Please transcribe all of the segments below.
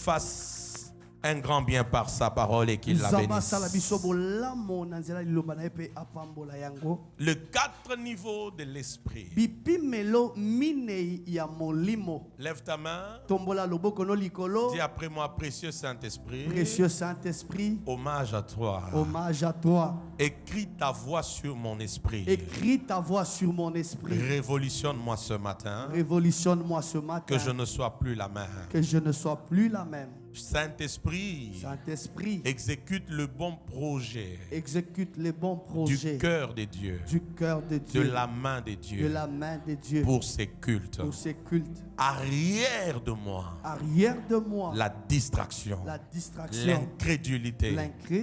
fasse un grand bien par sa parole et qu'il la bénisse. Le 4 niveaux de l'esprit. Lève ta main. Dis après moi, précieux Saint-Esprit. Précieux Saint-Esprit. Hommage à toi. Hommage à toi. Écris ta voix sur mon esprit. Écris ta voix sur mon esprit. Révolutionne-moi ce matin. Révolutionne-moi ce matin. Que je ne sois plus la même. Que je ne sois plus la même. Saint-Esprit, Saint-Esprit, exécute le bon projet. Exécute les bons projets. Du cœur de Dieu. Du cœur de Dieu. De la main de Dieu. De la main de Dieu. Pour ces cultes. Pour ces cultes. Arrière de moi. Arrière de moi. La distraction. La distraction. L'incrédulité.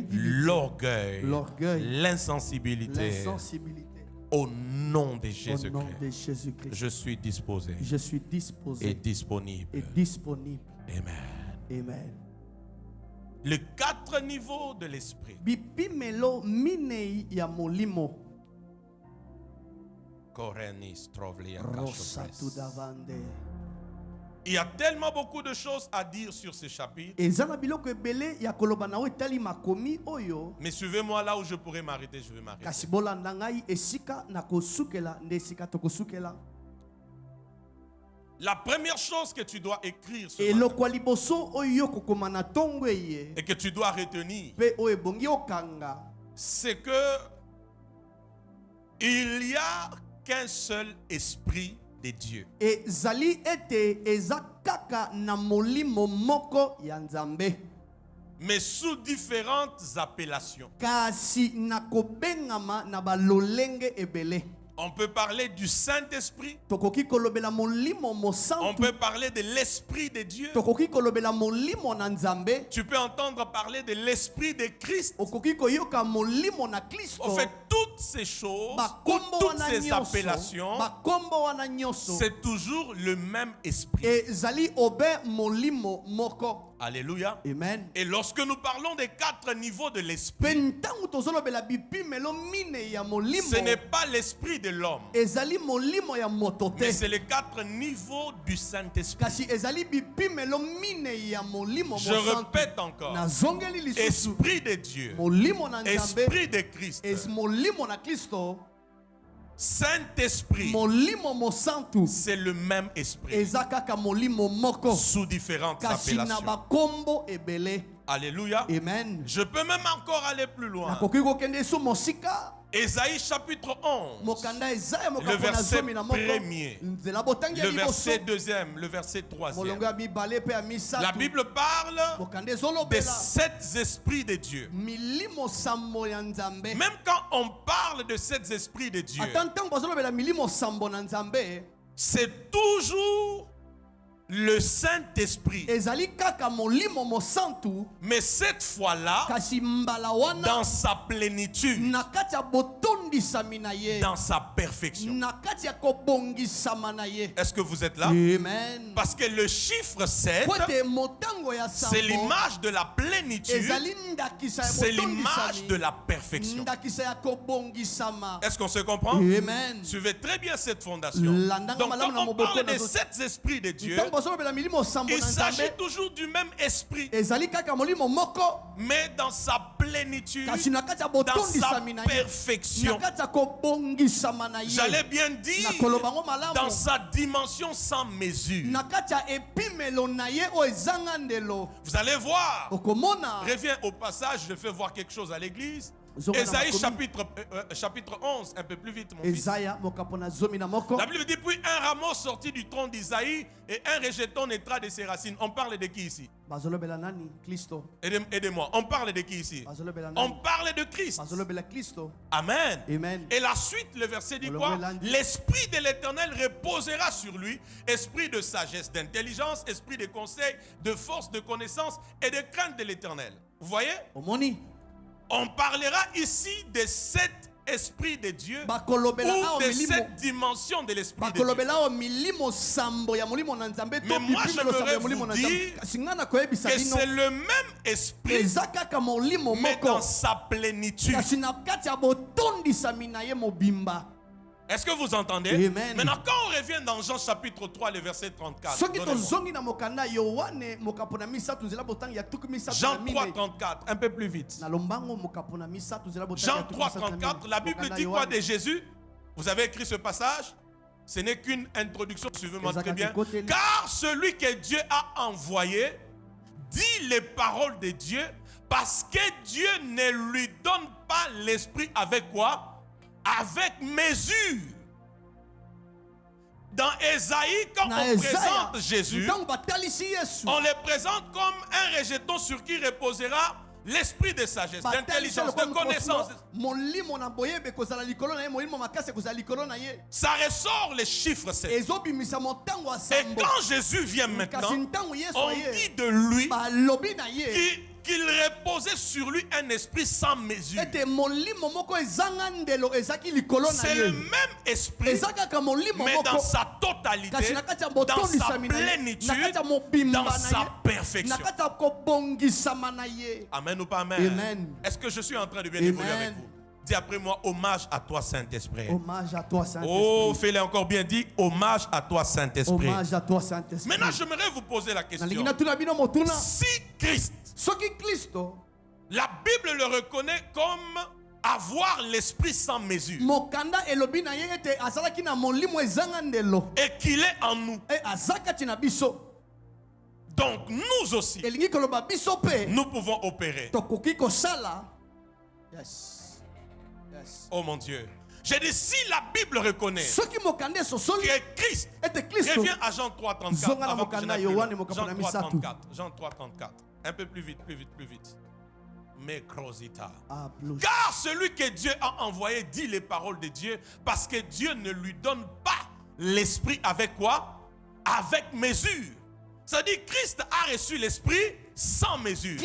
L'orgueil. L'orgueil. L'insensibilité. L'insensibilité. Au nom de Jésus-Christ. Au nom de Jésus-Christ. Je suis disposé. Je suis disposé. Et disponible. Et disponible. Amen. Amen. Le 4 niveaux de l'esprit. Bipimelo minei ya molimo. Il y a tellement beaucoup de choses à dire sur ce chapitre. Mais suivez-moi là où je pourrais m'arrêter, je vais m'arrêter. La première chose que tu dois écrire ce matin, et que tu dois retenir, c'est que il n'y a qu'un seul esprit de Dieu. Mais sous différentes appellations. On peut parler du Saint-Esprit. On peut parler de l'Esprit de Dieu. Tu peux entendre parler de l'Esprit de Christ. En fait, toutes ces choses, toutes ces appellations, c'est toujours le même esprit. Alléluia. Amen. Et lorsque nous parlons des 4 niveaux de l'esprit, ce n'est pas l'esprit de l'homme, mais c'est les 4 niveaux du Saint-Esprit. Je répète encore: Esprit de Dieu, Esprit de Christ, Saint-Esprit, c'est le même esprit sous différentes appellations. Alléluia. Amen. Je peux même encore aller plus loin. Ésaïe chapitre 11, le verset 1er, le verset 2e, le verset 3e. La Bible parle des 7 esprits de Dieu. Même quand on parle de 7 esprits de Dieu, c'est toujours le Saint-Esprit. Mais cette fois-là, dans sa plénitude, dans sa perfection. Est-ce que vous êtes là? Amen. Parce que le chiffre 7, c'est l'image de la plénitude, c'est l'image de la perfection. Est-ce qu'on se comprend? Amen. Suivez très bien cette fondation. Donc quand on parle des 7 esprits de Dieu, il s'agit toujours du même esprit, mais dans sa plénitude, dans sa perfection. J'allais bien dire, dans sa dimension sans mesure. Vous allez voir. Reviens au passage, je fais voir quelque chose à l'église. Ésaïe chapitre 11, un peu plus vite, mon fils. La Bible dit: puis un rameau sorti du tronc d'Isaïe et un rejeton naîtra de ses racines. On parle de qui ici? Aidez-moi. On parle de qui ici? On parle de Christ. Amen. Amen. Et la suite, le verset dit quoi? L'esprit de l'Éternel reposera sur lui, esprit de sagesse, d'intelligence, esprit de conseil, de force, de connaissance et de crainte de l'Éternel. Vous voyez? On parlera ici de 7 esprits de Dieu ou de 7 dimensions de l'esprit de Dieu. Mais moi j'aimerais vous dire que c'est le même esprit, mais dans sa plénitude. Est-ce que vous entendez? Amen. Maintenant, quand on revient dans Jean chapitre 3, le verset 34. Jean 3, 34, un peu plus vite. Jean 3, 34, la Bible dit quoi de Jésus? Vous avez écrit ce passage? Ce n'est qu'une introduction, suivez-moi très bien. Car celui que Dieu a envoyé dit les paroles de Dieu parce que Dieu ne lui donne pas l'esprit avec quoi? Avec mesure. Dans Ésaïe, quand on présente Jésus, on le présente comme un rejeton sur qui reposera l'esprit de sagesse, d'intelligence, de connaissance. Ça ressort les chiffres 7. Et quand Jésus vient maintenant, on dit de lui qu'il reposait sur lui un esprit sans mesure. C'est le même esprit, mais dans sa totalité, dans sa plénitude, dans sa perfection. Amen ou pas amen? Amen. Est-ce que je suis en train de bien évoluer avec vous? Dis après moi, hommage à toi Saint-Esprit. Hommage à toi Saint-Esprit. Oh, fais-le encore bien, dit hommage à toi Saint-Esprit. Hommage à toi Saint-Esprit. Maintenant, j'aimerais vous poser la question. Si Christ, la Bible le reconnaît comme avoir l'esprit sans mesure, et qu'il est en nous, donc nous aussi, nous pouvons opérer. Oh mon Dieu. J'ai dit, si la Bible reconnaît que Christ, revient à Jean 3, 34. Avant que je n'aille plus loin. Jean 3, 34. Jean 3, 34. Un peu plus vite, plus vite, plus vite. Car celui que Dieu a envoyé dit les paroles de Dieu parce que Dieu ne lui donne pas l'esprit avec quoi? Avec mesure. C'est-à-dire Christ a reçu l'esprit sans mesure.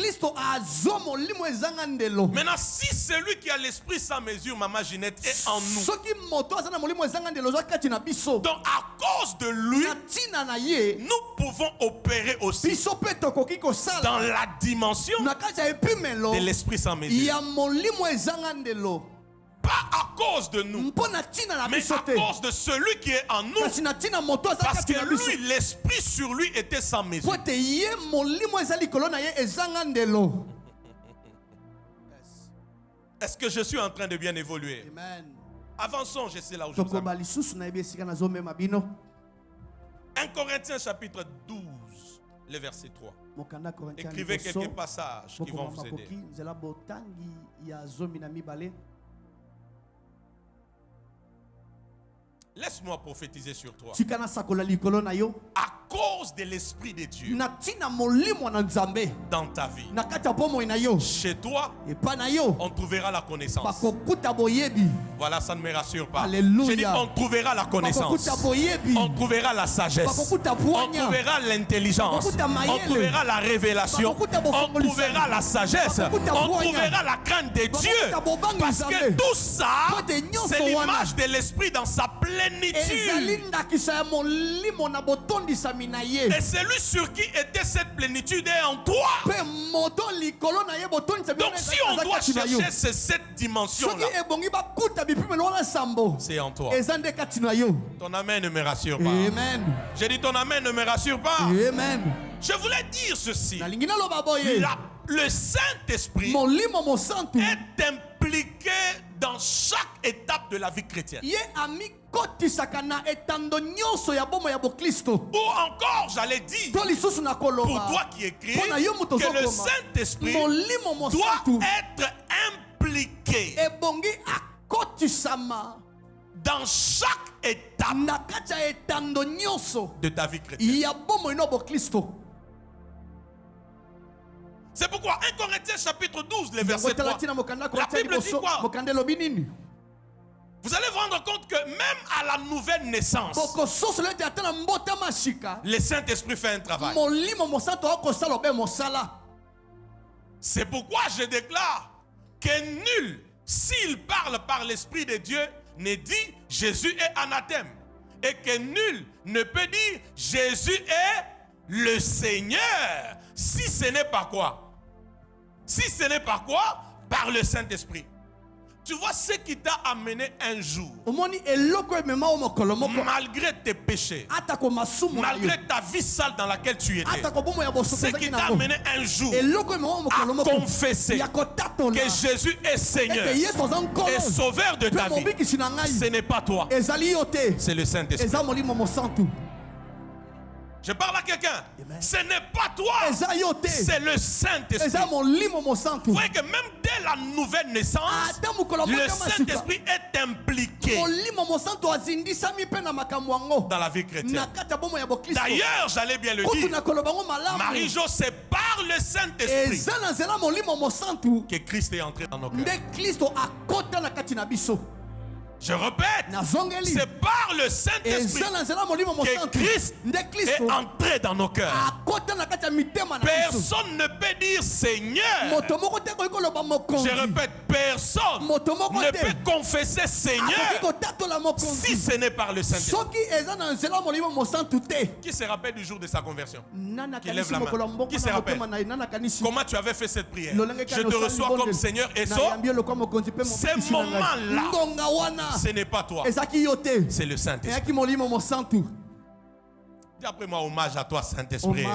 Maintenant, si celui qui a l'esprit sans mesure, Maman Ginette, est en nous, donc à cause de lui, nous pouvons opérer aussi dans la dimension de l'esprit sans mesure. Pas à cause de nous, mais à cause de celui qui est en nous. Parce que lui, l'esprit sur lui était sans mesure. Est-ce que je suis en train de bien évoluer? Amen. Avançons, je sais là où je vous amène. 1 Corinthiens chapitre 12, le verset 3. Écrivez quelques passages qui vont vous aider. Laisse-moi prophétiser sur toi. À cause de l'Esprit de Dieu dans ta vie, chez toi, on trouvera la connaissance. Voilà, ça ne me rassure pas. J'ai dit, on trouvera la connaissance. On trouvera la sagesse. On trouvera l'intelligence. On trouvera la révélation. On trouvera la sagesse. On trouvera la crainte de Dieu. Parce que tout ça, c'est l'image de l'Esprit dans sa plénitude. Et celui sur qui était cette plénitude est en toi. Donc si on doit chercher cette dimension-là, c'est en toi. Ton amen ne me rassure pas. Amen. J'ai dit ton amen ne me rassure pas. Amen. Je voulais dire ceci. Le Saint-Esprit est impliqué dans chaque étape de la vie chrétienne. Ou encore, j'allais dire, pour toi qui écris, que le Saint-Esprit doit être impliqué dans chaque étape de ta vie chrétienne. C'est pourquoi 1 Corinthiens chapitre 12, le verset 3, la Bible dit quoi? Vous allez vous rendre compte que même à la nouvelle naissance, le Saint-Esprit fait un travail. C'est pourquoi je déclare que nul, s'il parle par l'Esprit de Dieu, ne dit Jésus est anathème. Et que nul ne peut dire Jésus est le Seigneur. Si ce n'est pas quoi? Si ce n'est pas quoi? Par le Saint-Esprit. Tu vois ce qui t'a amené un jour, malgré malgré tes péchés, malgré ta vie sale dans laquelle tu étais, ce qui t'a amené un jour à confesser que Jésus est Seigneur et Sauveur de ta vie, ce n'est pas toi, c'est le Saint-Esprit. Je parle à quelqu'un. Ce n'est pas toi, c'est le Saint-Esprit. Vous voyez que même dès la nouvelle naissance, le Saint-Esprit est impliqué dans la vie chrétienne. D'ailleurs, j'allais bien le dire, Marie-Jo, c'est par le Saint-Esprit que Christ est entré dans nos cœurs. Je répète, c'est par le Saint-Esprit que Christ est entré dans nos cœurs. Personne ne peut dire Seigneur. Je répète, personne ne peut confesser Seigneur si ce n'est par le Saint-Esprit. Qui se rappelle du jour de sa conversion? Qui lève la main. Qui se rappelle? Comment tu avais fait cette prière? Je te reçois comme Seigneur et Sauveur. Ces moments-là, ce n'est pas toi, c'est le Saint-Esprit. Dis après moi, hommage à toi, Saint-Esprit.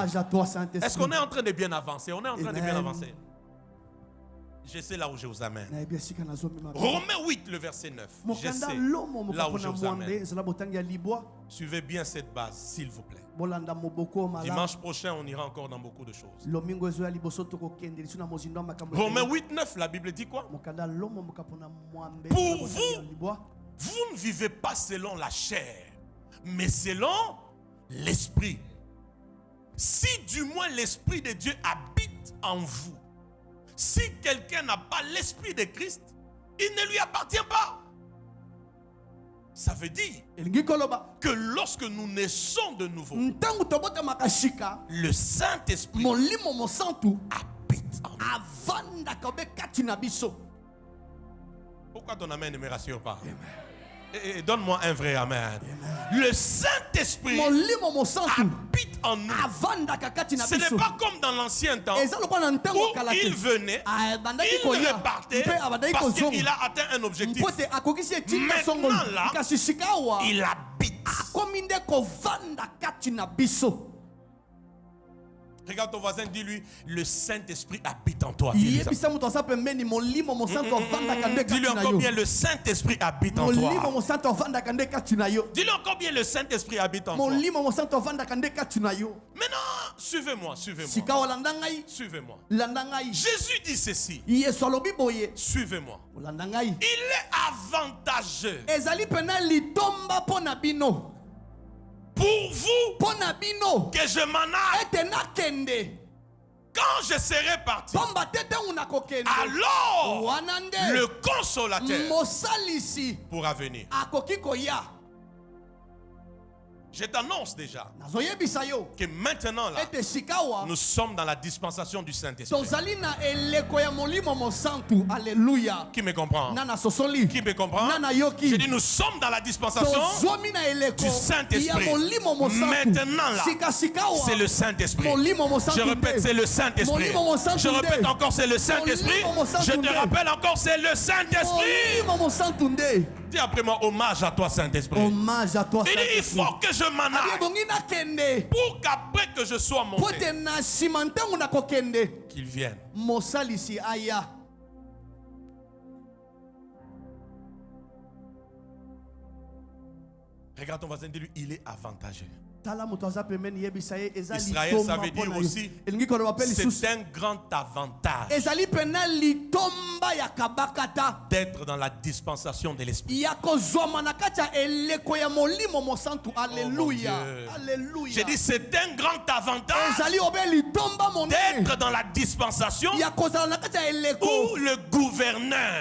Est-ce qu'on est en train de bien avancer? On est en train de bien avancer. Je sais là où je vous amène. Romains 8, le verset 9. Je sais là où je vous amène. Suivez bien cette base, s'il vous plaît. Dimanche prochain, on ira encore dans beaucoup de choses. Romains 8, 9, la Bible dit quoi? Pour vous, vous ne vivez pas selon la chair, mais selon l'Esprit. Si du moins l'Esprit de Dieu habite en vous, si quelqu'un n'a pas l'Esprit de Christ, il ne lui appartient pas. Ça veut dire que lorsque nous naissons de nouveau, le Saint-Esprit habite en nous. Pourquoi ton amen ne me rassure pas? Et donne-moi un vrai amen. Le Saint-Esprit habite en nous. Ce n'est pas comme dans l'ancien temps où il venait, il repartait parce qu'il a atteint un objectif. Maintenant là, il habite. Regarde ton voisin, dis-lui, le Saint-Esprit habite en toi. Dis-lui encore bien, le Saint-Esprit habite en toi. Dis-lui encore bien, le Saint-Esprit habite en toi. Maintenant, suivez-moi, suivez-moi. Suivez-moi. Jésus dit ceci. Suivez-moi. Il est avantageux pour vous que je m'en aille. Quand je serai parti, alors le consolateur pourra venir. Je t'annonce déjà que maintenant là, nous sommes dans la dispensation du Saint-Esprit. Qui me comprend? Qui me comprend? Je dis nous sommes dans la dispensation du Saint-Esprit. Maintenant là, c'est le Saint-Esprit. Je répète, c'est le Saint-Esprit. Je répète encore, c'est le Saint-Esprit. Je te rappelle encore, c'est le Saint-Esprit. Dis après moi, hommage à toi, Saint-Esprit. Hommage à toi, Saint-Esprit. Il faut que je m'en aille pour qu'après que je sois monté, qu'il vienne. Regarde ton voisin, dis-lui, il est avantageux. Israël, ça veut dire aussi, c'est un grand avantage d'être dans la dispensation de l'Esprit. Alléluia. J'ai dit, c'est un grand avantage d'être dans la dispensation où le gouverneur,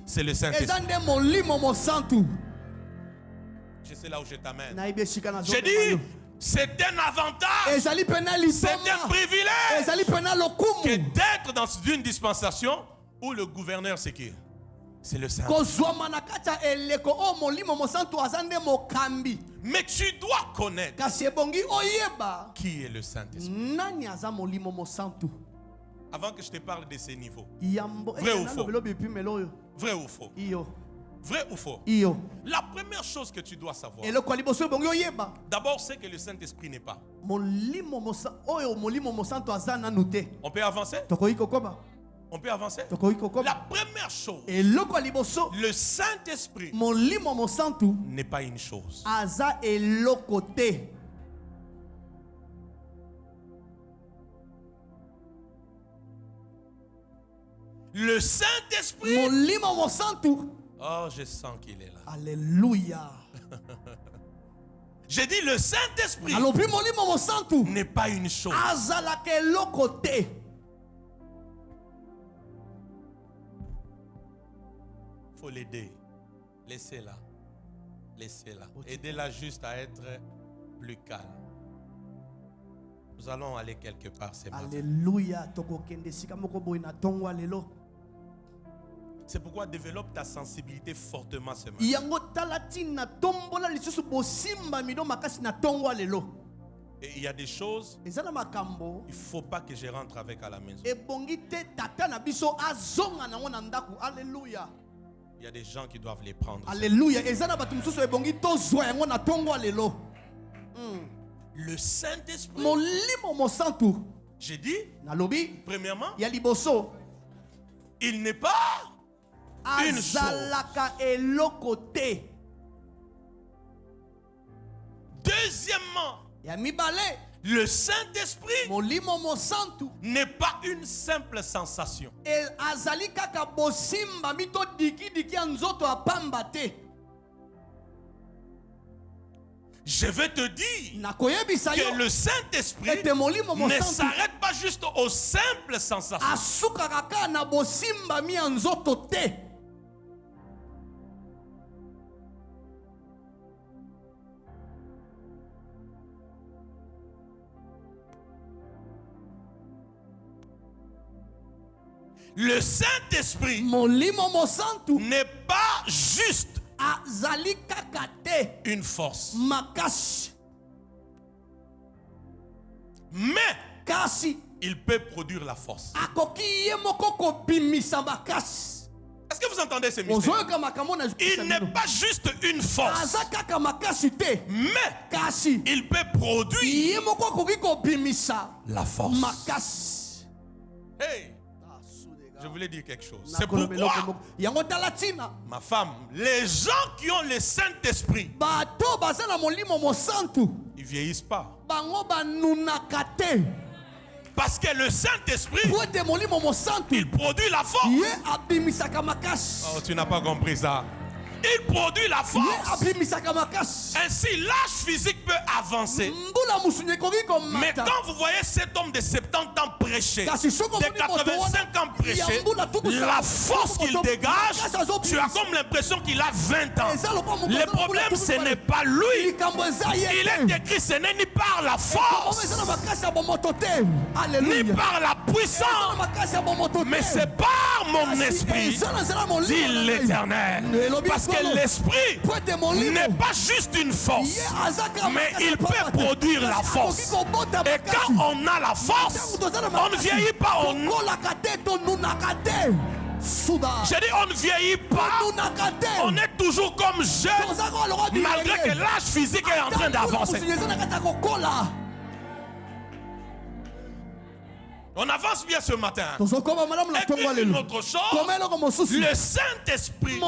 c'est le Saint-Esprit. Je sais là où je t'amène. J'ai dit, c'est un avantage, c'est un privilège que d'être dans une dispensation où le gouverneur c'est qui? C'est le Saint-Esprit. Mais tu dois connaître qui est le Saint-Esprit. Avant que je te parle de ces niveaux, vrai ou faux? Vrai ou faux? Vrai ou faux? La première chose que tu dois savoir, d'abord, c'est que le Saint-Esprit n'est pas. On peut avancer? On peut avancer? La première chose, le Saint-Esprit n'est pas une chose. Le Saint-Esprit. Oh, je sens qu'il est là. Alléluia. J'ai dit le Saint-Esprit n'est pas une chose. Il faut l'aider. Laissez-la. Laissez-la. Aidez-la juste à être plus calme. Nous allons aller quelque part ce matin. Alléluia. C'est pourquoi développe ta sensibilité fortement ce matin. Et il y a des choses, il ne faut pas que je rentre avec à la maison. Il y a des gens qui doivent les prendre. Alléluia. Le Saint-Esprit, j'ai dit, premièrement, il n'est pas une chose. Deuxièmement, le Saint-Esprit n'est pas une simple sensation. Je vais te dire que le Saint-Esprit ne s'arrête pas juste aux simples sensations. Le Saint-Esprit n'est pas juste une force, mais il peut produire la force. Est-ce que vous entendez ce mystère? Il n'est pas juste une force, mais il peut produire la force. Hey! Je voulais dire quelque chose. C'est pourquoi, ma femme, les gens qui ont le Saint-Esprit, ils ne vieillissent pas. Parce que le Saint-Esprit, il produit la force. Oh, tu n'as pas compris ça. Il produit la force. Ainsi, l'âge physique peut avancer. Mais quand vous voyez cet homme de 70 ans prêcher, de 85 ans prêcher, la force qu'il dégage, tu as comme l'impression qu'il a 20 ans. Le problème, ce n'est pas lui. Il est écrit, ce n'est ni par la force, ni par la puissance, mais c'est par mon esprit, dit l'Éternel. Parce que l'esprit n'est pas juste une force, mais il peut produire la force. Et quand on a la force, on ne vieillit pas. J'ai dit on ne vieillit pas. On est toujours comme jeune, malgré que l'âge physique est en train d'avancer. On avance bien ce matin. Et puis une autre chose, le Saint-Esprit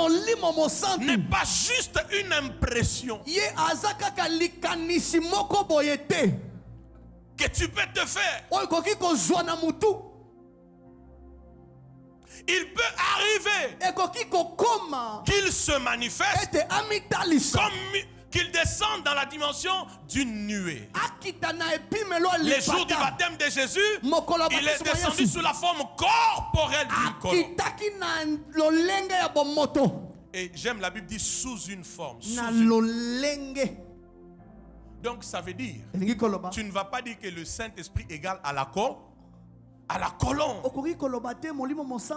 n'est pas juste une impression que tu peux te faire. Il peut arriver qu'il se manifeste comme qu'il descende dans la dimension d'une nuée. Les jours du baptême de Jésus, il est descendu sous la forme corporelle d'une colombe. Et j'aime la Bible dit sous une forme. Donc ça veut dire, tu ne vas pas dire que le Saint-Esprit égale à la colombe.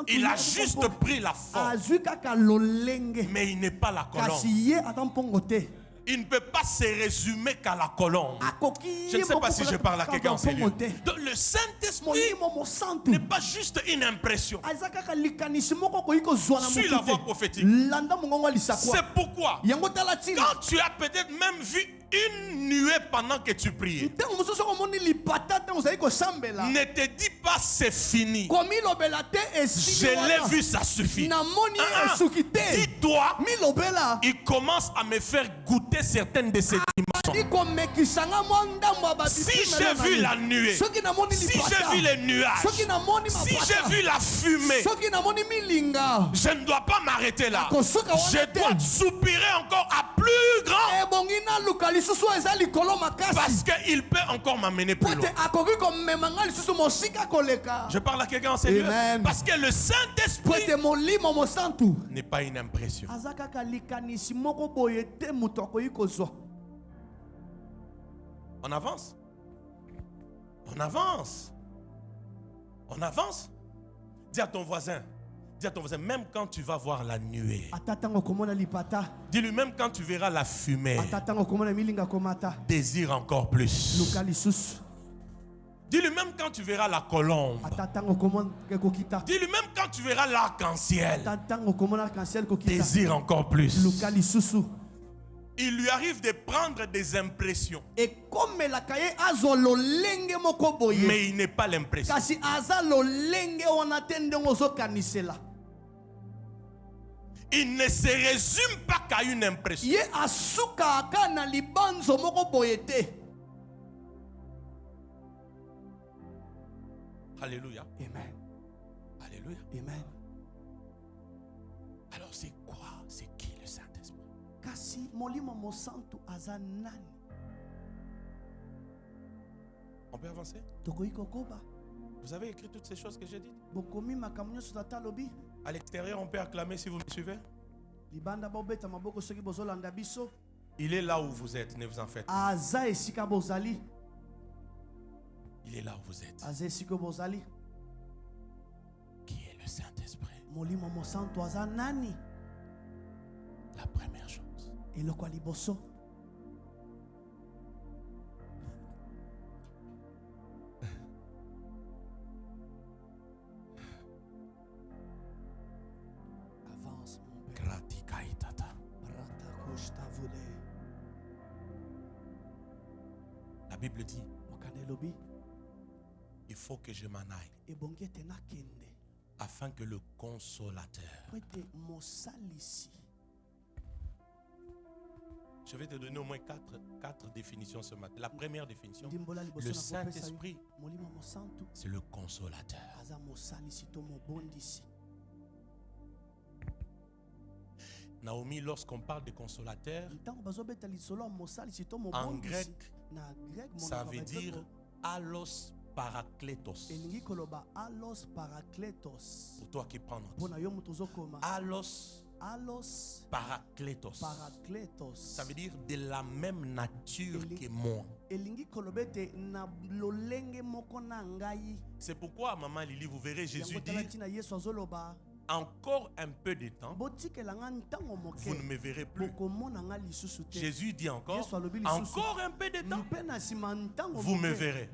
Il a juste pris la forme, mais il n'est pas la colombe. il ne peut pas se résumer qu'à la colombe. Je ne sais pas si je parle à quelqu'un en ces lieux. Donc, le Saint-Esprit n'est pas juste une impression. Suis la voix prophétique. C'est pourquoi, quand tu as peut-être même vu une nuée pendant que tu priais, ne te dis pas c'est fini. Je l'ai vu, ça suffit. Dis-toi, il commence à me faire goûter certaines de ces dimensions. Si j'ai vu la nuée, si j'ai vu les nuages, si j'ai vu la fumée, je ne dois pas m'arrêter là. Je dois soupirer encore à plus grand, parce qu'il peut encore m'amener plus loin. Je parle à quelqu'un en sérieux, parce que le Saint-Esprit n'est pas une impression. On avance. On avance. On avance. Dis à ton voisin, même quand tu vas voir la nuée, dis-lui, même quand tu verras la fumée, désire encore plus. Dis-lui, même quand tu verras la colombe, dis-lui, même quand tu verras l'arc-en-ciel, désire encore plus. Il lui arrive de prendre des impressions, mais il n'est pas l'impression. Il ne se résume pas qu'à une impression. Alléluia. Amen. Alléluia. Amen. Alors c'est quoi? C'est qui le Saint-Esprit? On peut avancer? Vous avez écrit toutes ces choses que j'ai dites? À l'extérieur, on peut acclamer si vous me suivez. Il est là où vous êtes, ne vous en faites pas. Il est là où vous êtes. Qui est le Saint-Esprit? La première chose, Avance, mon père. Gratikaitata. La Bible dit, il faut que je m'en aille afin que le consolateur. Je vais te donner au moins quatre définitions ce matin. La première définition, le Saint-Esprit, c'est le consolateur. Naomi, lorsqu'on parle de consolateur, en grec, ça veut dire allos parakletos. Pour toi qui prends note. Allos parakletos. Ça veut dire de la même nature que moi. C'est pourquoi, maman Lily, vous verrez Jésus dire, encore un peu de temps, vous ne me verrez plus. Jésus dit encore un peu de temps, vous me verrez.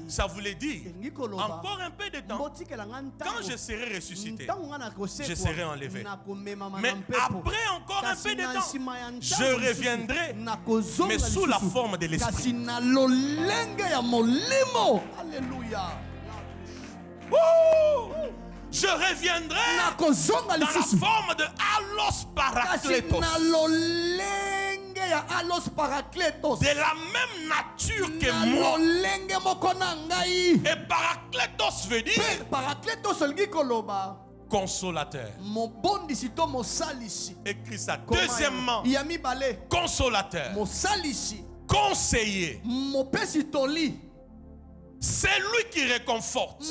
Ça voulait dire, encore un peu de temps, quand je serai ressuscité, je serai enlevé. Mais après encore un peu de temps, je reviendrai, mais sous la forme de l'Esprit. Alléluia. Je reviendrai dans la forme de allos parakletos. De la même nature que moi. Et parakletos veut dire consolateur. Écris ça. Deuxièmement, consolateur. Conseiller. C'est lui qui réconforte.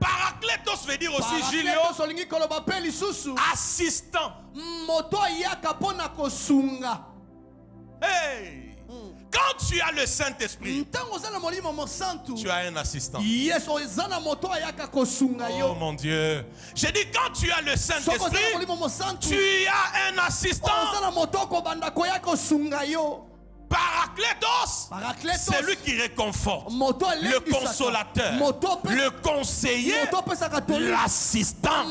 Paraclétos veut dire aussi, Julio, assistant. Hey! Quand quand tu as le Saint-Esprit, tu as un assistant. Oh mon Dieu. J'ai dit quand tu as le Saint-Esprit, tu as un assistant. Paraclétos, c'est lui qui réconforte, le consolateur, le conseiller, l'assistant.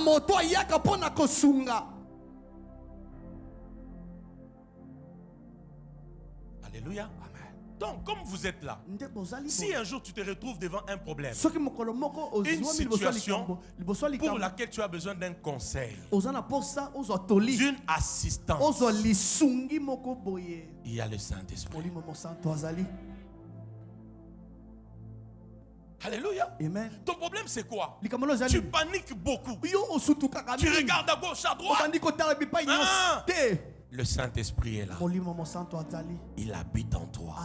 Alléluia. Donc, comme vous êtes là, si un jour tu te retrouves devant un problème, une situation pour laquelle tu as besoin d'un conseil, d'une assistance, il y a le Saint-Esprit. Alléluia. Amen. Ton problème c'est quoi? Tu paniques beaucoup. Tu regardes à gauche, à droite. Le Saint-Esprit est là. Il habite en toi.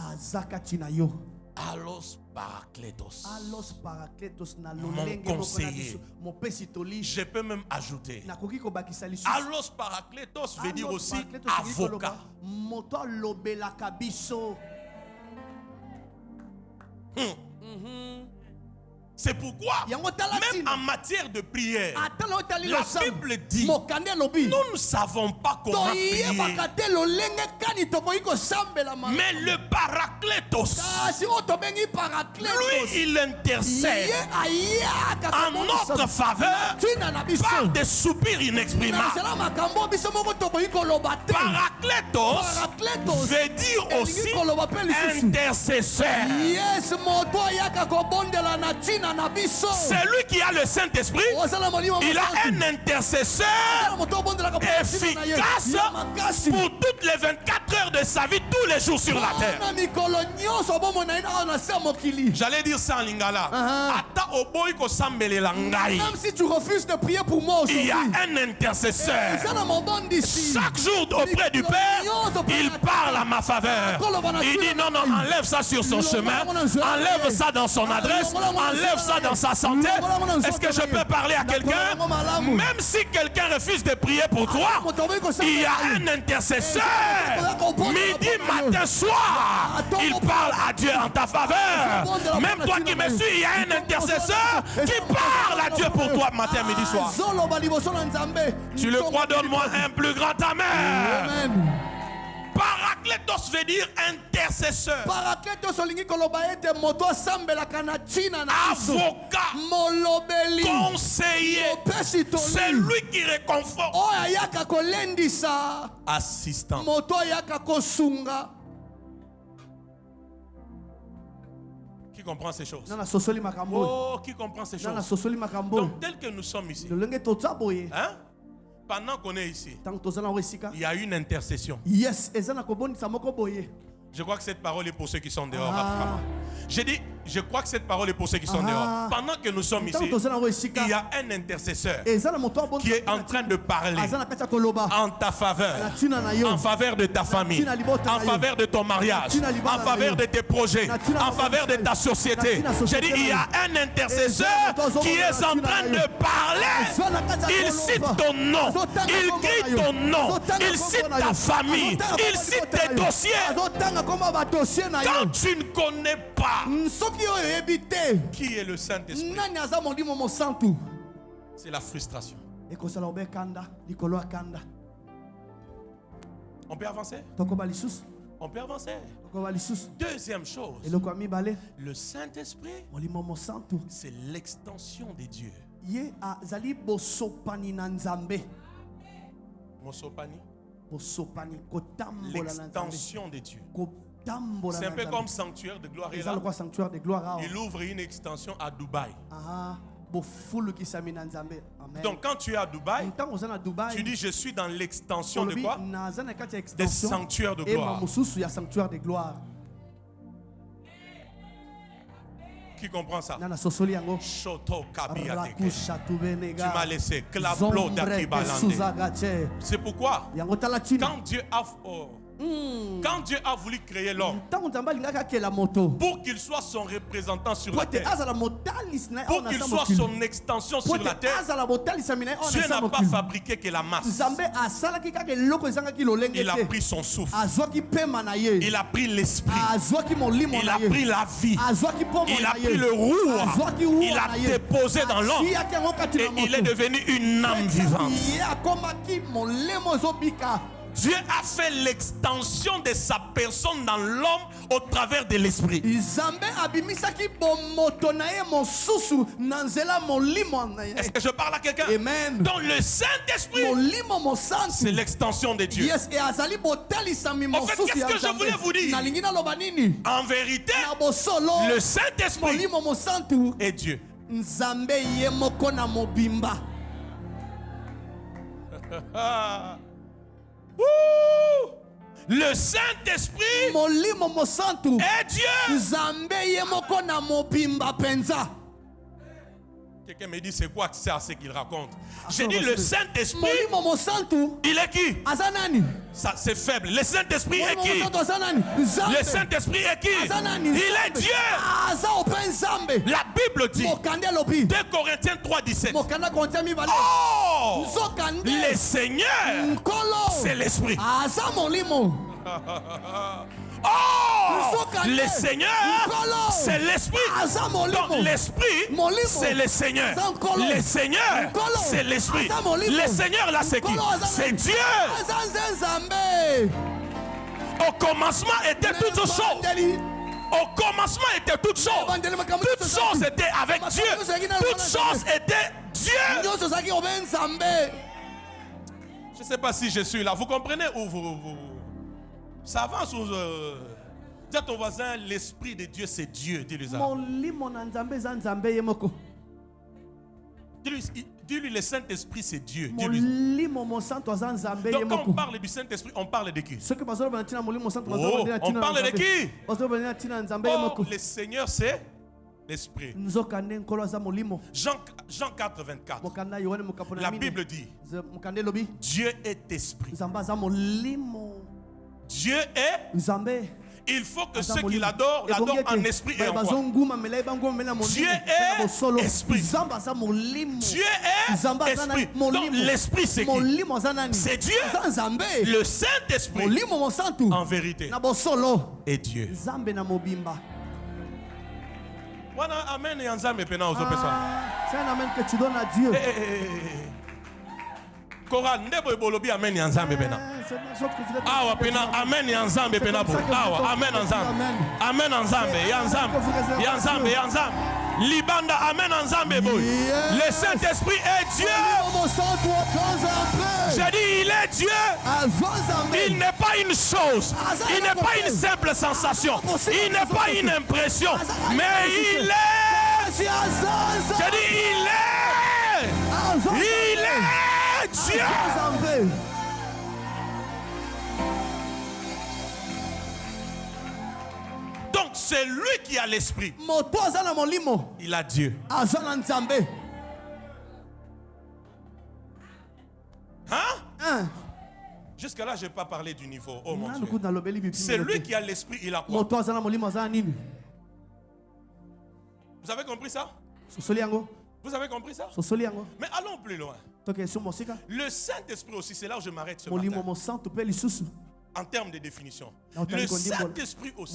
Allos Paraclétos. Mon conseiller. Je peux même ajouter. Allos Paraclétos veut dire aussi avocat. C'est pourquoi, même en matière de prière, la Bible dit, nous ne savons pas comment prier. Mais le Paraclétos, lui, il intercède en notre faveur par des soupirs inexprimables. Paraclétos veut dire aussi intercesseur. C'est lui qui a le Saint-Esprit. Il a un intercesseur efficace pour toutes les 24 heures de sa vie, tous les jours sur la terre. J'allais dire ça en lingala. Même si tu refuses de prier pour moi aujourd'hui, il y a un intercesseur. Chaque jour auprès du Père, il parle à ma faveur. Il dit non, non, enlève ça sur son chemin, enlève ça dans son adresse, enlève ça dans sa santé. Est-ce que je peux parler à quelqu'un? Même si quelqu'un refuse de prier pour toi, il y a un intercesseur. Midi, matin, soir, il parle à Dieu en ta faveur. Même toi qui me suis, il y a un intercesseur qui parle à Dieu pour toi matin, midi, soir. Tu le crois? Donne-moi un plus grand amen. Paraclétos veut dire intercesseur. Avocat. Conseiller. C'est lui qui réconforte. Assistant. Qui comprend ces choses? Oh, qui comprend ces choses? Donc, tel que nous sommes ici, hein? Pendant qu'on est ici, il y a une intercession. Je crois que cette parole est pour ceux qui sont dehors. J'ai dit, je crois que cette parole est pour ceux qui sont dehors. Pendant que nous sommes ici, il y a un intercesseur qui est en train de parler en ta faveur, en faveur de ta famille, en faveur de ton mariage, en faveur de tes projets, en faveur de ta société. J'ai dit, il y a un intercesseur qui est en train de parler. Il cite ton nom, il crie ton nom, il cite ta famille, il cite tes dossiers. Quand tu ne connais pas qui est le Saint-Esprit, c'est la frustration. On peut avancer? On peut avancer. Deuxième chose, le Saint-Esprit, c'est l'extension de Dieu. L'extension de Dieu. C'est un peu comme sanctuaire de gloire. Il ouvre une extension à Dubaï. Donc quand tu es à Dubaï, tu dis je suis dans l'extension de quoi? Des sanctuaires de gloire. Qui comprend ça? Shoto Kabiate. Tu m'as laissé. C'est pourquoi quand Dieu offre Quand Dieu a voulu créer l'homme, pour qu'il soit son représentant sur la terre, pour qu'il soit son extension sur la terre, Dieu n'a pas fabriqué que la masse. Il a pris son souffle. Il a pris l'esprit. Il a pris la vie. Il a pris le roi. Il a déposé dans l'homme. Et il est devenu une âme vivante. Dieu a fait l'extension de sa personne dans l'homme au travers de l'esprit. Est-ce que je parle à quelqu'un? Donc le Saint-Esprit, c'est l'extension de Dieu. En fait, qu'est-ce que je voulais vous dire? En vérité, le Saint-Esprit est Dieu. Le Saint-Esprit est Dieu. Quelqu'un me dit c'est quoi ça, ce qu'il raconte? J'ai dit le Saint-Esprit, il est qui? Ça c'est faible. Le Saint-Esprit est qui? Le Saint-Esprit est qui? Il est Dieu. La Bible dit 2 Corinthiens 3:17. Oh, le Seigneur, c'est l'Esprit. Oh, le Seigneur, c'est l'Esprit. Donc l'Esprit, c'est le Seigneur. Le Seigneur, c'est l'Esprit. Le Seigneur, là, c'est qui? C'est Dieu. Au commencement était toutes choses. Au commencement était toutes choses. Toutes choses étaient avec Dieu. Toutes choses étaient Dieu. Je ne sais pas si je suis là. Vous comprenez où vous... Ça avance ou... Dis à ton voisin, l'Esprit de Dieu, c'est Dieu. Dis-lui ça. Dis-lui, le Saint-Esprit, c'est Dieu. Dis-lui. Donc quand on parle du Saint-Esprit, on parle de qui? On parle de qui? Oh, le Seigneur, c'est l'Esprit. Jean 4, 24. La Bible dit, Dieu est Esprit. Dieu est... Il faut que ceux qui l'adorent en esprit et en quoi? Dieu est esprit. Dieu est esprit. Donc l'esprit c'est qui? C'est Dieu. Le Saint-Esprit en vérité est Dieu. Amen et ensemble. C'est un amen que tu donnes à Dieu. Koran, ndebo ebolobi amen yanzambe pena. Awa pena amen yanzambe pena po. Awa amen yanzambe. Amen yanzambe, yanzambe. Libanda amen yanzambe boy. Le Saint-Esprit est Dieu. J'ai dit il est Dieu. Il n'est pas une chose. Il n'est pas une simple sensation. Il n'est pas une impression. Mais il est. J'ai dit il est. Il est Dieu. Donc c'est lui qui a l'esprit. Il a Dieu. Hein? Jusqu'à là, je n'ai pas parlé du niveau. Oh mon Dieu. C'est lui qui a l'esprit. Il a quoi? Vous avez compris ça? Vous avez compris ça? Mais allons plus loin. Le Saint-Esprit aussi, c'est là où je m'arrête ce matin. En termes de définition. Le Saint-Esprit aussi,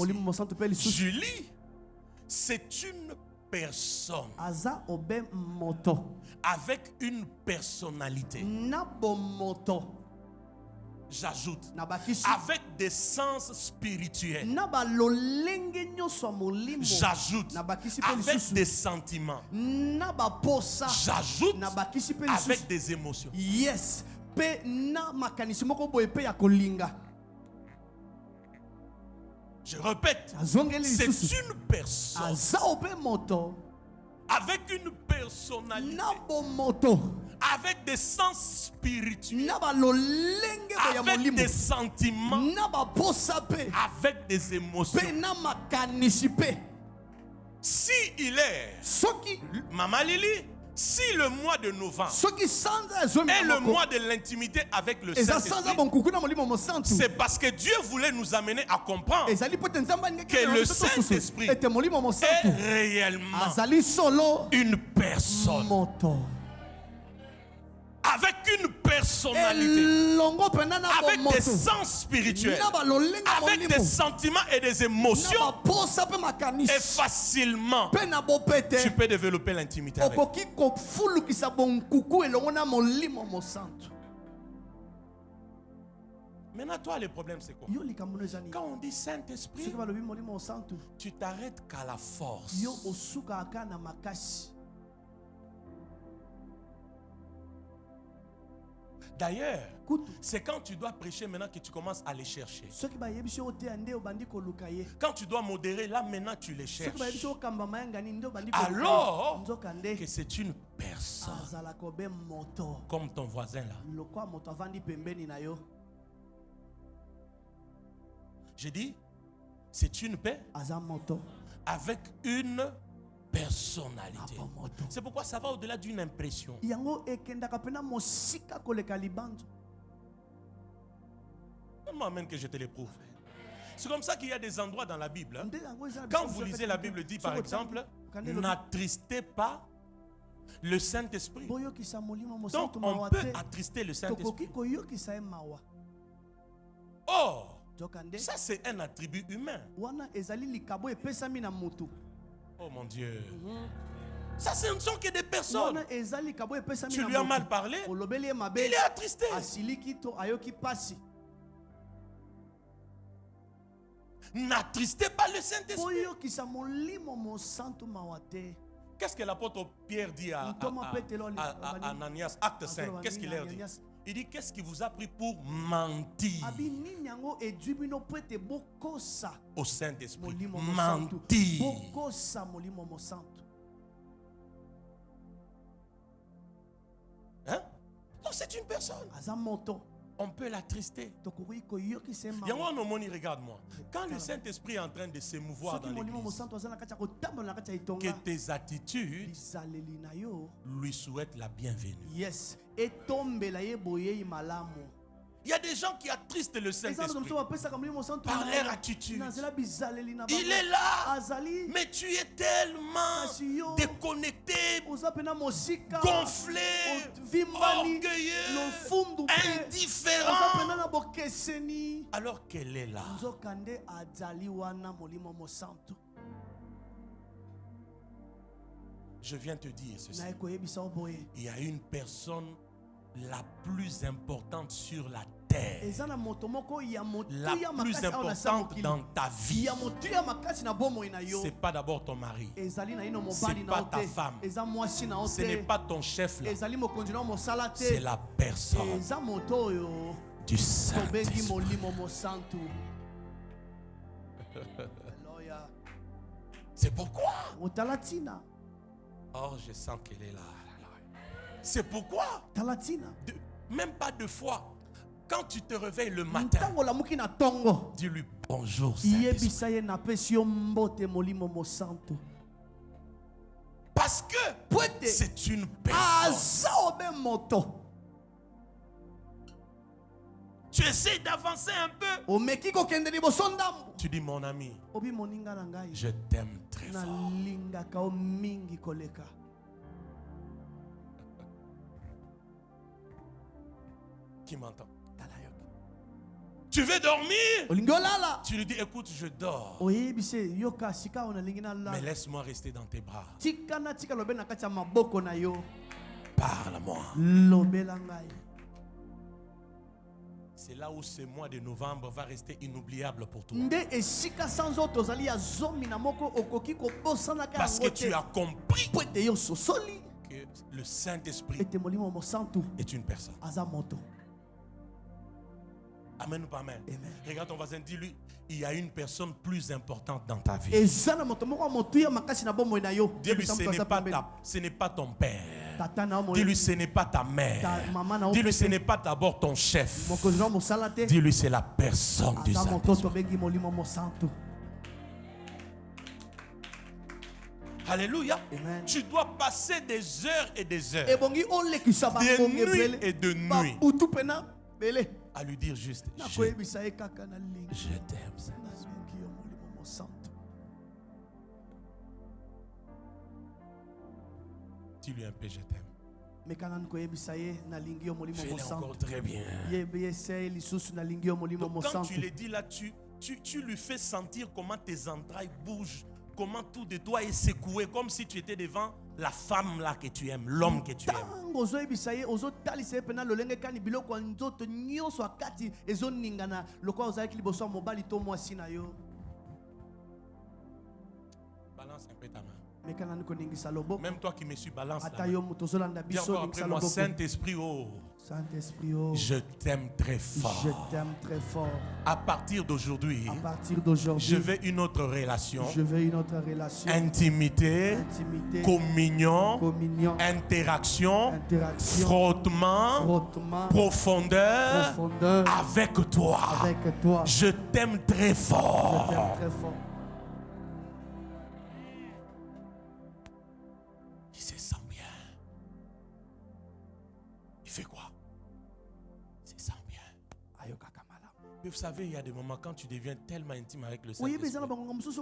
je lis, c'est une personne avec une personnalité. J'ajoute, avec des sens spirituels. J'ajoute, avec des sentiments. J'ajoute, avec des émotions. Yes. Je répète, c'est une personne avec une personnalité, avec des sens spirituels, avec des sentiments, avec des émotions. Si il est Maman Lili, Si le mois de novembre est le mois de l'intimité avec le Saint-Esprit, c'est parce que Dieu voulait nous amener à comprendre que le Saint-Esprit est réellement une personne. Avec une personnalité, avec des sens spirituels, avec des sentiments et des émotions, et facilement tu peux développer l'intimité avec. Maintenant, toi, le problème, c'est quoi? Quand on dit Saint-Esprit, tu t'arrêtes qu'à la force. D'ailleurs, c'est quand tu dois prêcher maintenant que tu commences à les chercher. Quand tu dois modérer, là maintenant tu les cherches. Alors que c'est une personne. Comme ton voisin là. J'ai dit, c'est une paix avec une personnalité. C'est pourquoi ça va au-delà d'une impression. Donne-moi que je te l'éprouve. C'est comme ça qu'il y a des endroits dans la Bible. Hein. Quand vous lisez la Bible, dit par exemple, n'attristez pas le Saint-Esprit. Donc on peut attrister le Saint-Esprit. Oh, ça c'est un attribut humain. Oh mon Dieu. Ça, ce ne sont que des personnes. Tu lui as mal parlé, il est attristé. N'attristez pas le Saint-Esprit. Qu'est-ce que l'apôtre Pierre dit à Ananias, acte 5? Qu'est-ce qu'il leur dit? Il dit, qu'est-ce qui vous a pris pour mentir au Saint-Esprit? Mentir. Hein? Donc c'est une personne. On peut l'attrister. Regarde-moi. Quand le Saint-Esprit est en train de s'émouvoir dans l'église, que tes attitudes lui souhaitent la bienvenue. Yes. Il y a des gens qui attristent le Saint-Esprit par leur attitude. Il est là, mais tu es tellement déconnecté, gonflé, orgueilleux, indifférent, alors qu'elle est là. Je viens te dire ceci. Il y a une personne la plus importante sur la terre, la plus importante dans ta vie. C'est pas d'abord ton mari, c'est pas ta femme, ce n'est pas ton chef là, c'est la personne du Saint-Esprit. C'est pourquoi, oh, je sens qu'elle est là. C'est pourquoi, même pas deux fois, quand tu te réveilles le matin, dis-lui bonjour Saint-Esprit. Parce que c'est une personne. Tu essaies d'avancer un peu. Tu dis, mon ami, je t'aime très fort. Qui m'entend? Tu veux dormir? Tu lui dis, écoute, je dors, mais laisse-moi rester dans tes bras. Parle-moi. C'est là où ce mois de novembre va rester inoubliable pour toi. Parce que tu as compris que le Saint-Esprit est une personne. Amen ou pas amen? Regarde ton voisin, dis-lui, il y a une personne plus importante dans ta vie. Dis-lui, ce n'est pas ton père. Dis-lui, ce n'est pas ta mère. Dis-lui, ce n'est pas d'abord ton chef. Dis-lui, c'est la personne du Saint-Esprit. Alléluia. Amen. Tu dois passer des heures et des heures, Des nuits et de nuits, à lui dire juste, je t'aime. Dis-lui un peu, je t'aime. Fais-le encore très bien. Donc quand tu le dis là, tu lui fais sentir comment tes entrailles bougent, comment tout de toi est secoué, comme si tu étais devant la femme là que tu aimes, l'homme que tu aimes. Balance un peu ta main. Même toi qui me suis, balance la main. Dis encore après moi, Saint-Esprit, oh, Saint-Esprit, oh, je t'aime très fort. Je t'aime très fort. À partir d'aujourd'hui, je veux une autre relation. Intimité, communion, interaction, frottement, profondeur, avec toi. Je t'aime très fort. Il se sent bien. Il fait quoi? Il se sent bien. Mais vous savez, il y a des moments quand tu deviens tellement intime avec le Saint-Esprit,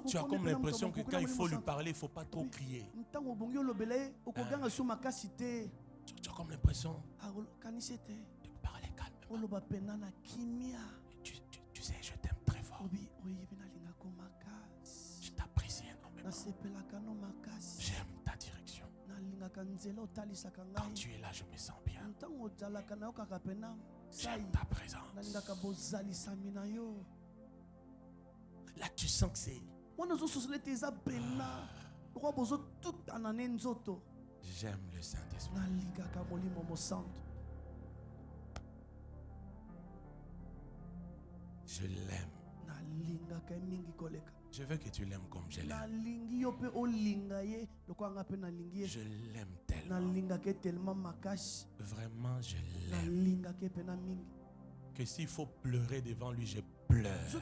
tu as comme l'impression que quand il faut lui parler, il ne faut pas trop crier. Tu as comme l'impression de parler calmement. Tu sais, je t'aime très fort. Je t'apprécie énormément. J'aime ta direction. Quand tu es là, je me sens bien. J'aime ta présence. Là, tu sens que c'est... J'aime le Saint-Esprit. Je l'aime. Je veux que tu l'aimes comme je l'aime. Je l'aime tellement. Vraiment, je l'aime. Que s'il faut pleurer devant lui, je pleure. Pour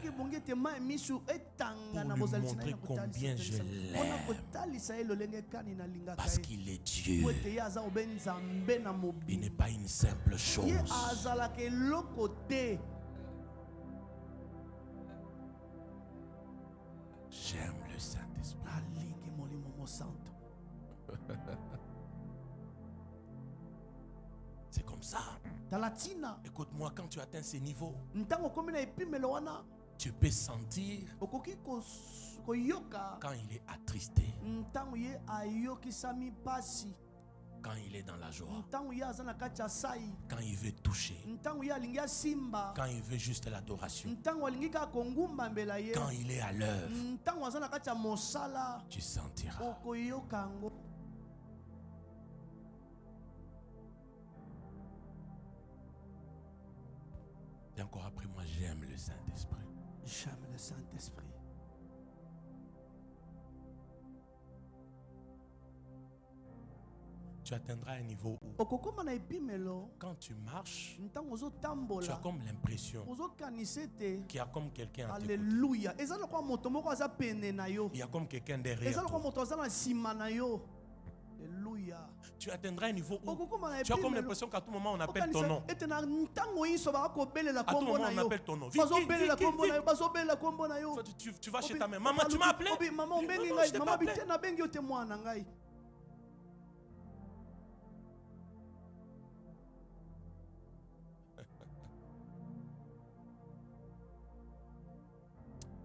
lui montrer combien je l'aime. Parce qu'il est Dieu. Il n'est pas une simple chose. J'aime le Saint-Esprit. C'est comme ça. Écoute-moi, quand tu atteins ces niveaux, tu peux sentir quand il est attristé, quand il est dans la joie, quand il veut toucher, quand il veut juste l'adoration, quand il est à l'œuvre, tu sentiras. Et encore après moi, j'aime le Saint-Esprit. J'aime le Saint-Esprit. Tu atteindras un niveau où quand tu marches, tu as comme l'impression qu'il y a comme quelqu'un à tes côtés. Il y a comme quelqu'un derrière toi. Tu atteindras un niveau où tu as comme l'impression qu'à tout moment on appelle ton nom. À tout moment on appelle ton nom. Vite, tu vas chez ta mère. Maman, tu m'as appelé? Non, je t'ai pas appelé.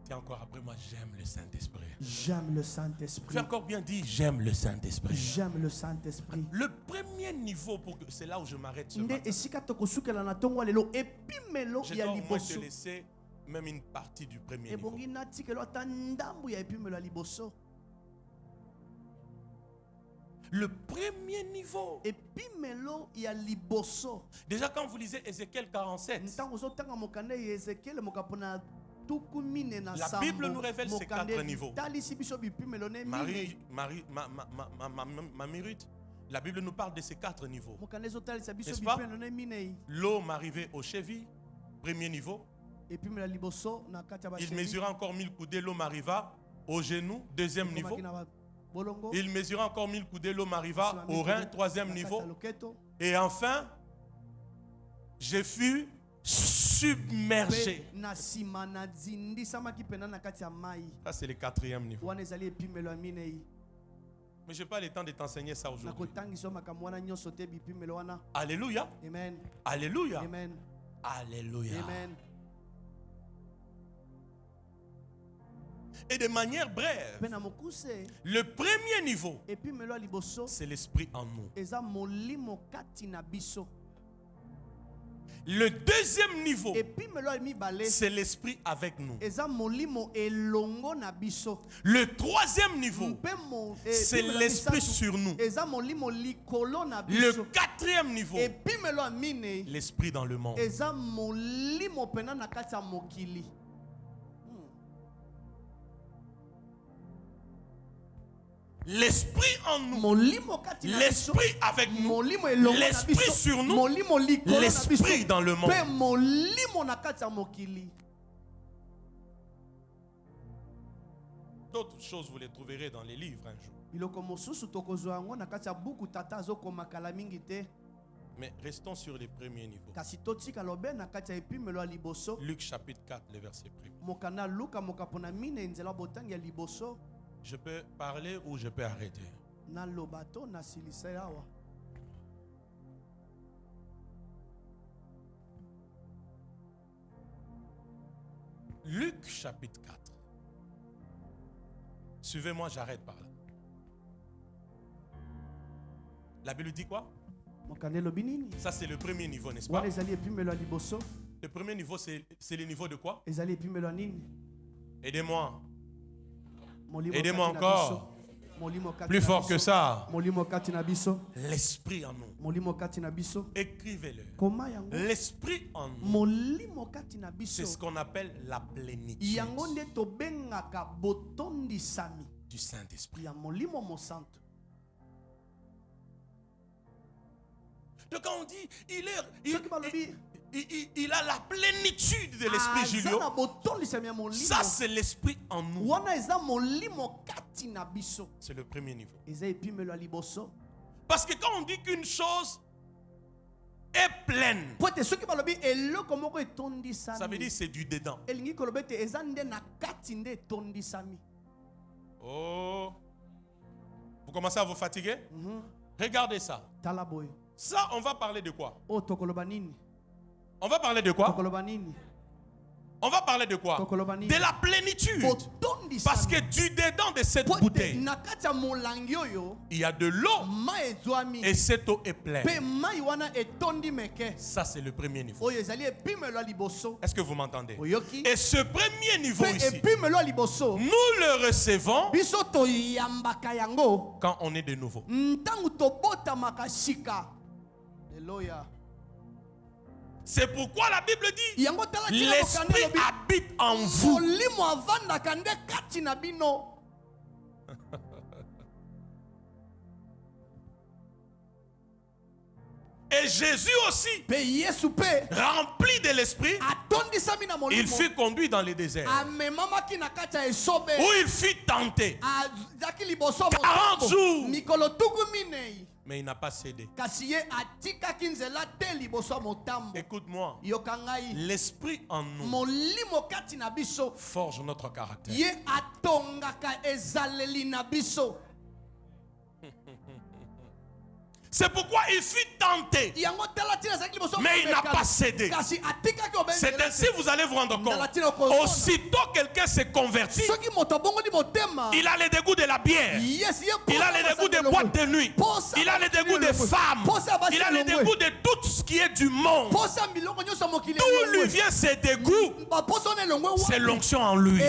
Tiens encore après moi, j'aime le Saint-Esprit. J'aime le Saint-Esprit. Fais encore bien dit, j'aime le Saint-Esprit. J'aime le Saint-Esprit. Le premier niveau, c'est là où je m'arrête ce matin. Je dois au moins te laisser même une partie du premier niveau. Le premier niveau. Déjà quand vous lisez Ézéchiel 47, la Bible nous révèle ces 4 niveaux. Marie-Ruth, la Bible nous parle de ces 4 niveaux. N'est-ce pas? L'eau m'arrivait aux chevilles, premier niveau. Il mesura encore 1000 coudées, l'eau m'arriva aux genoux, deuxième niveau. Il mesura encore 1000 coudées, l'eau m'arriva au rein, 3e niveau. Et enfin, je fus submergé. Ça, c'est le 4e niveau. Mais je n'ai pas le temps de t'enseigner ça aujourd'hui. Alléluia. Amen. Alléluia. Amen. Alléluia. Amen. Et de manière brève, le premier niveau, c'est l'esprit en nous. Le deuxième niveau, c'est l'esprit avec nous. Le troisième niveau, c'est l'esprit sur nous. Le 4e niveau, l'esprit dans le monde. L'esprit en nous, l'esprit avec nous, l'esprit sur nous, l'esprit dans le monde. D'autres choses, vous les trouverez dans les livres un jour. Mais restons sur les premiers niveaux. Luc chapitre 4, le verset 1. Je peux parler ou je peux arrêter. Luc chapitre 4. Suivez-moi, j'arrête par là. La Bible dit quoi? Ça, c'est le premier niveau, n'est-ce pas? Le premier niveau, c'est le niveau de quoi? Aidez-moi. Aidez-moi encore. Plus fort que ça. L'esprit en nous. Écrivez-le. L'esprit en nous. C'est ce qu'on appelle la plénitude du Saint-Esprit. Donc quand on dit il a la plénitude de l'esprit, Julio. Ça, c'est l'esprit en nous. C'est le premier niveau. Parce que quand on dit qu'une chose est pleine, ça veut dire c'est du dedans. Oh, vous commencez à vous fatiguer? Regardez ça. Ça, on va parler de quoi? On va parler de quoi? On va parler de quoi? De la plénitude. Parce que du dedans de cette bouteille, il y a de l'eau. Et cette eau est pleine. Ça, c'est le premier niveau. Est-ce que vous m'entendez? Et ce premier niveau ici, nous le recevons quand on est de nouveau. C'est pourquoi la Bible dit l'esprit habite en vous. Et Jésus aussi, rempli de l'esprit, il fut conduit dans le désert, où il fut tenté 40 jours. Mais il n'a pas cédé. Écoute-moi. L'esprit en nous forge notre caractère. C'est pourquoi il fut tenté, mais il n'a pas cédé. C'est ainsi vous allez vous rendre compte. Aussitôt quelqu'un s'est converti, il a le dégoût de la bière, il a le dégoût des boîtes de nuit, il a le dégoût des femmes, il a le dégoût de tout ce qui est du monde. D'où lui vient ces dégoûts? C'est l'onction en lui. Oh,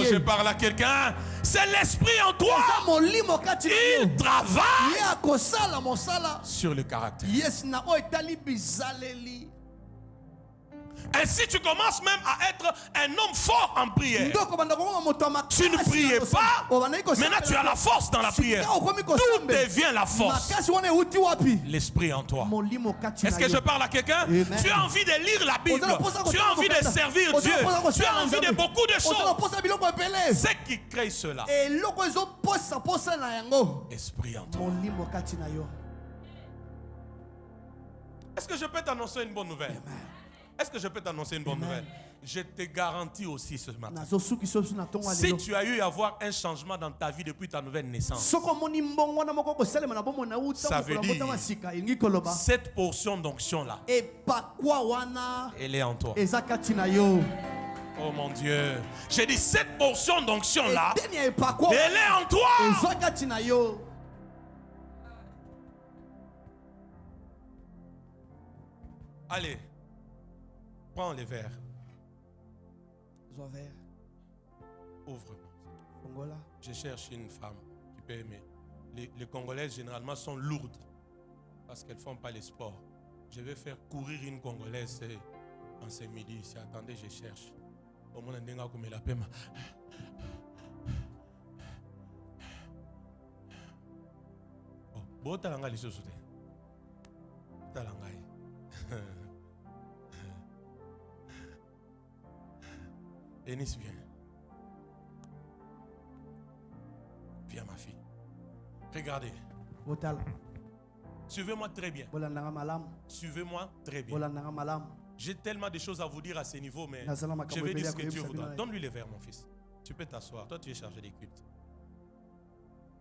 je parle à quelqu'un. C'est l'esprit en toi. Il travaille sur le caractère. Ainsi, tu commences même à être un homme fort en prière. Tu ne priais pas. Maintenant, tu as la force dans la prière. Tout devient la force. L'esprit en toi. Est-ce que je parle à quelqu'un? Tu as envie de lire la Bible. Tu as envie de servir Dieu. Tu as envie de beaucoup de choses. Ce qui crée cela. Esprit en toi. Est-ce que je peux t'annoncer une bonne nouvelle? Est-ce que je peux t'annoncer une bonne nouvelle? Je te garantis aussi ce matin. Si tu as eu à avoir un changement dans ta vie depuis ta nouvelle naissance, ça veut dire cette portion d'onction-là, elle est en toi. Oh mon Dieu. J'ai dit cette portion d'onction-là, elle est en toi. Allez. Prends les verres. Ouvre-moi. Je cherche une femme qui peut aimer. Les Congolaises généralement sont lourdes parce qu'elles ne font pas les sports. Je vais faire courir une Congolaise en ce midi ici. Attendez, je cherche. Au moins, on a la paix. Oh, bon, talanga les choses. Talanga. Eunice, viens. Viens, ma fille. Regardez. Suivez-moi très bien. Suivez-moi très bien. J'ai tellement de choses à vous dire à ce niveau, mais je vais dire ce que Dieu voudra. Donne-lui les verres, mon fils. Tu peux t'asseoir. Toi, tu es chargé des cultes.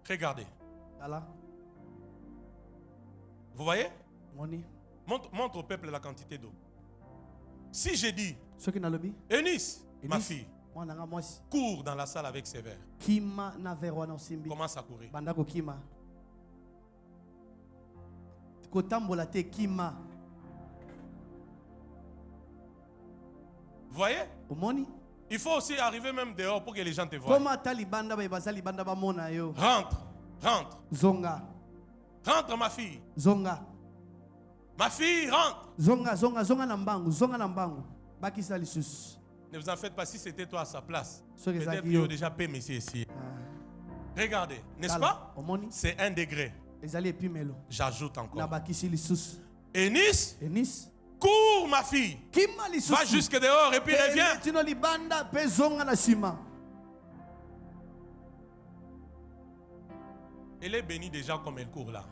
Regardez. Vous voyez? Montre au peuple la quantité d'eau. Si j'ai dit, Eunice, ma fille, cours dans la salle avec ses verres. Commence à courir. Vous voyez? Il faut aussi arriver même dehors pour que les gens te voient. Rentre. Rentre, ma fille. Ma fille, rentre. Ne vous en faites pas, si c'était toi à sa place. Peut-être qu'il y a déjà payé, monsieur, ici. Regardez, n'est-ce pas? C'est 1 degré. J'ajoute encore. Eunice, cours, ma fille. Va jusque dehors et puis reviens. Elle est bénie déjà comme elle court là.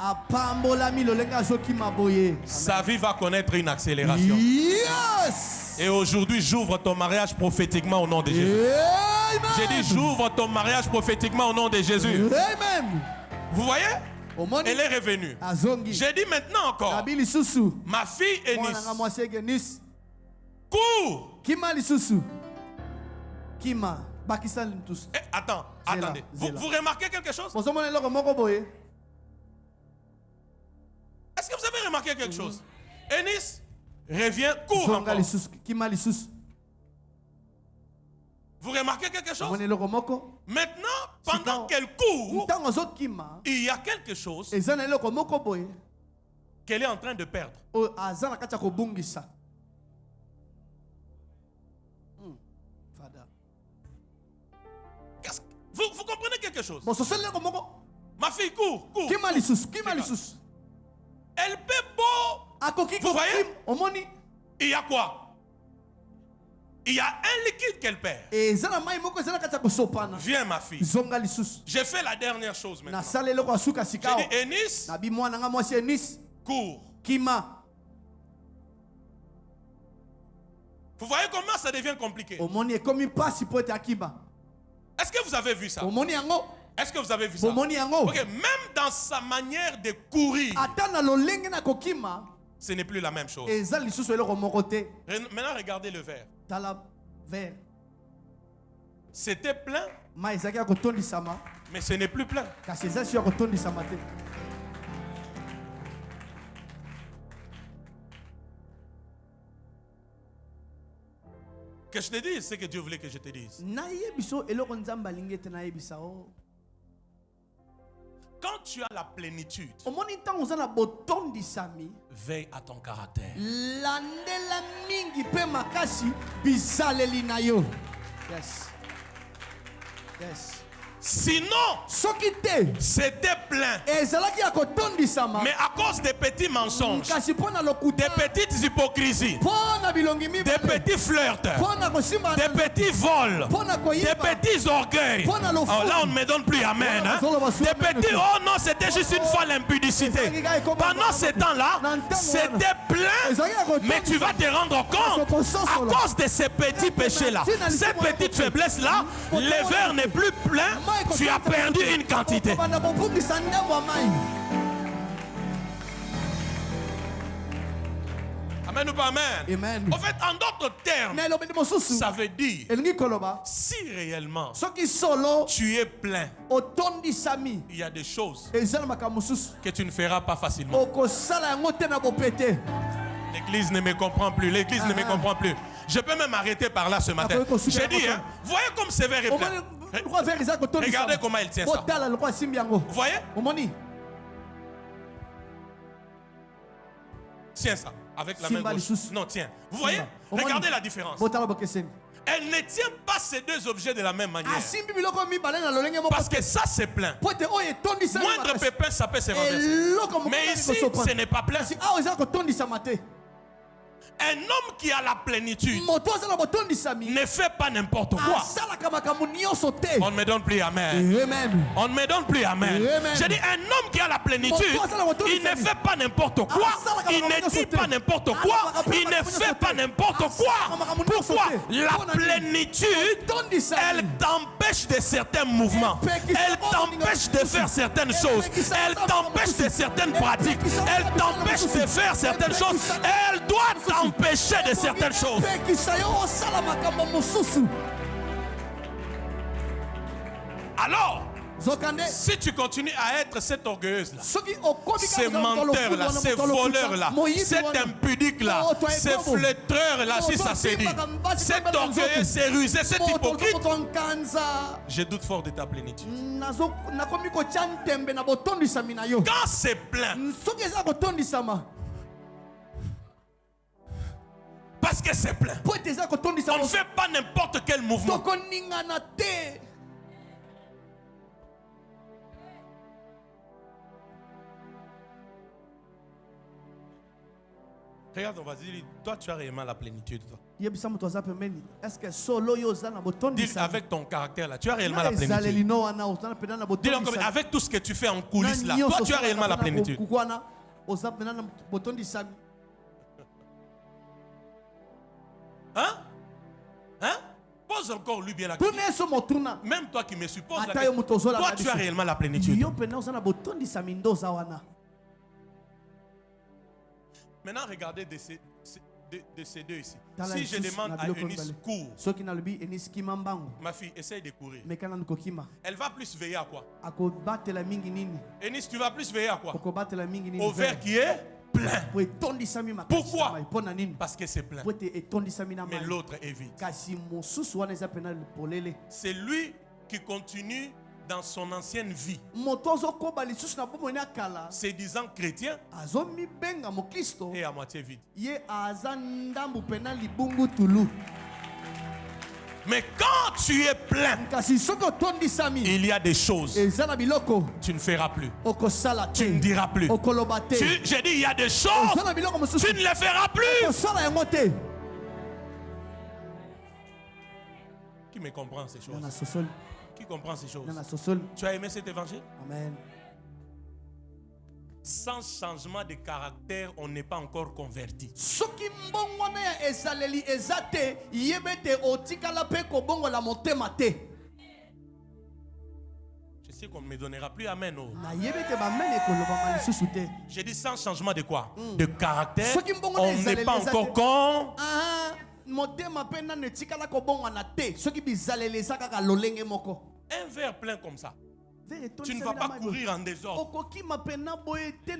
Sa vie va connaître une accélération. Yes! Et aujourd'hui, j'ouvre ton mariage prophétiquement au nom de Jésus. Amen. J'ai dit, j'ouvre ton mariage prophétiquement au nom de Jésus. Amen. Vous voyez? Elle est revenue. J'ai dit maintenant encore, ma fille Eunice, cours. Attendez. Vous remarquez quelque chose? Est-ce que vous avez remarqué quelque chose? Eunice, reviens, cours encore. Vous remarquez quelque chose? Maintenant, pendant qu'elle court, il y a quelque chose qu'elle est en train de perdre. Vous comprenez quelque chose? Ma fille court. Elle peut beau. Vous voyez? Il y a quoi? Il y a un liquide qu'elle perd. Viens, ma fille. J'ai fait la dernière chose maintenant. J'ai dit, Eunice, cours. Vous voyez comment ça devient compliqué? Est-ce que vous avez vu ça? Est-ce que vous avez vu ça? Ok, même dans sa manière de courir, ce n'est plus la même chose. Maintenant, regardez le verre. C'était plein, mais ce n'est plus plein. Que je te dise ce que Dieu voulait que je te dise. Quand tu as la plénitude, veille à ton caractère. Yes. Yes. Sinon, c'était plein. Mais à cause des petits mensonges, des petites hypocrisies, des petits flirts, des petits vols, des petits orgueils. Oh, là, on ne me donne plus amen. Hein? Des petits, oh non, c'était juste une fois l'impudicité. Pendant ce temps-là, c'était plein. Mais tu vas te rendre compte, à cause de ces petits péchés-là, ces petites faiblesses-là, le verre n'est plus plein. Tu as perdu une quantité. Amen ou pas amen? Amen. En fait, en d'autres termes, ça veut dire, si réellement tu es plein, il y a des choses que tu ne feras pas facilement. L'église ne me comprend plus. L'église ne me comprend plus. Je peux même arrêter par là ce matin. J'ai dit, hein, voyez comme ce verre est plein. Regardez comment il tient ça. Vous voyez? Tiens ça avec la main gauche. Non, tiens. Vous voyez? Regardez la différence. Elle ne tient pas ces deux objets de la même manière. Parce que ça c'est plein. Moindre pépin, ça peut se renverser. Mais ici, ce n'est pas plein. Un homme qui a la plénitude ne fait pas n'importe quoi. On ne me donne plus amen. On ne me donne plus amen. J'ai dit un homme qui a la plénitude, il ne fait pas n'importe quoi. Il ne dit pas n'importe quoi. Il ne fait pas n'importe quoi. Pourquoi? La plénitude, elle t'empêche de certains mouvements. Elle t'empêche de faire certaines choses. Elle t'empêche de certaines pratiques. Elle t'empêche de faire certaines choses. Elle doit t'empêcher de certaines choses. Alors, si tu continues à être cet orgueilleuse-là, ces menteurs-là, ces voleurs-là, cet impudique-là, ces flétreurs-là, si ça se dit, cet orgueilleux, ces rusés, cet hypocrite, je doute fort de ta plénitude. Quand c'est plein, parce que c'est plein, on ne fait pas n'importe quel mouvement. Regarde, on va dire, toi tu as réellement la plénitude. Toi. Dis avec ton caractère là, tu as réellement la plénitude. Dis encore, avec tout ce que tu fais en coulisses là, toi tu as réellement la plénitude. Hein? Hein? Pose encore lui bien la question. Même toi qui me supposes la question, toi tu as réellement la plénitude. Maintenant, regardez de ces deux ici. Si je demande à Eunice cours, ma fille, essaye de courir. Elle va plus veiller à quoi? Eunice, tu vas plus veiller à quoi? Au verre qui est plein. Pourquoi? Parce que c'est plein. Mais l'autre est vide. C'est lui qui continue dans son ancienne vie, se disant chrétien et à moitié vide. Mais quand tu es plein, il y a des choses tu ne feras plus, tu ne diras plus. J'ai dit il y a des choses tu ne les feras plus. Qui me comprend ces choses? Qui comprend ces choses? Tu as aimé cet évangile? Amen. Sans changement de caractère, on n'est pas encore converti. Je sais qu'on ne me donnera plus amen. Oh. J'ai dit sans changement de quoi? De caractère, on n'est pas encore con. Un verre plein comme ça, tu ne vas pas courir en désordre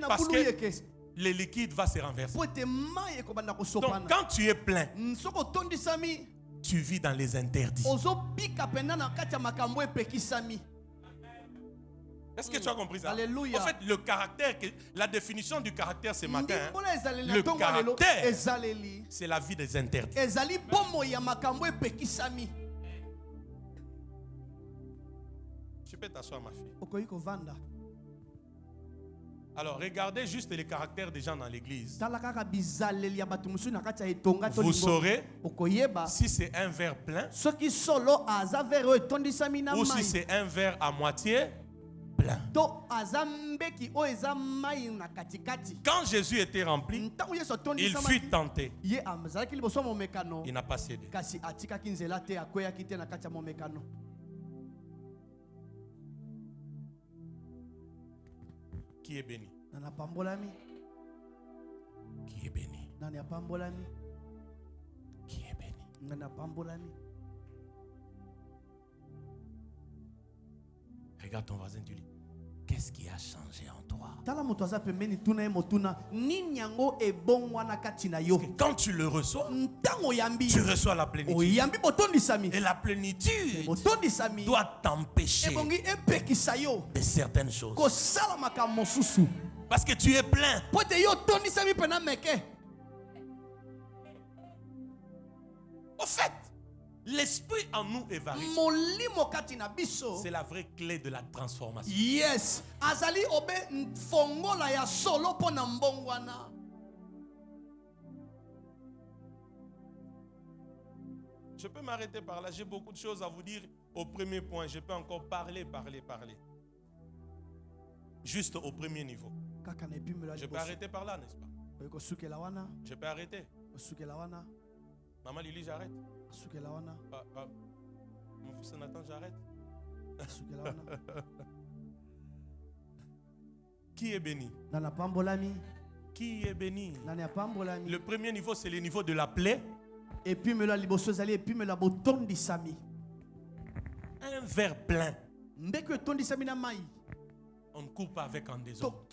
parce que le liquide va se renverser. Donc quand tu es plein, tu vis dans les interdits. Est-ce que tu as compris ça? Alléluia. En fait, le caractère, la définition du caractère ce matin, le caractère, c'est la vie des interdits. Tu peux t'asseoir, ma fille. Alors, regardez juste les caractères des gens dans l'église. Vous saurez si c'est un verre plein ou si c'est un verre à moitié plein. Quand Jésus était rempli, il fut tenté. Il n'a pas cédé. Qui est béni? Qui est béni? Qui est béni? Regarde ton voisin, tu lui dis, qu'est-ce qui a changé en toi? Quand tu le reçois, tu reçois la plénitude. Et la plénitude doit t'empêcher de certaines choses. Parce que tu es plein. Au fait, l'esprit en nous est varié. C'est la vraie clé de la transformation. Yes. Azali obe fongola ya solo pona mbongwana. Je peux m'arrêter par là. J'ai beaucoup de choses à vous dire au premier point. Je peux encore parler. Juste au premier niveau. Je peux arrêter par là, n'est-ce pas? Je peux arrêter. Maman Lily, j'arrête. Mon fils Nathan, j'arrête. Qui est béni? Qui est béni? Le premier niveau, c'est le niveau de la plaie. Et puis me la libosozali et puis me la boton di sami. Un verre plein. Mbeke ton di sami na mai. On ne coupe pas avec un désordre.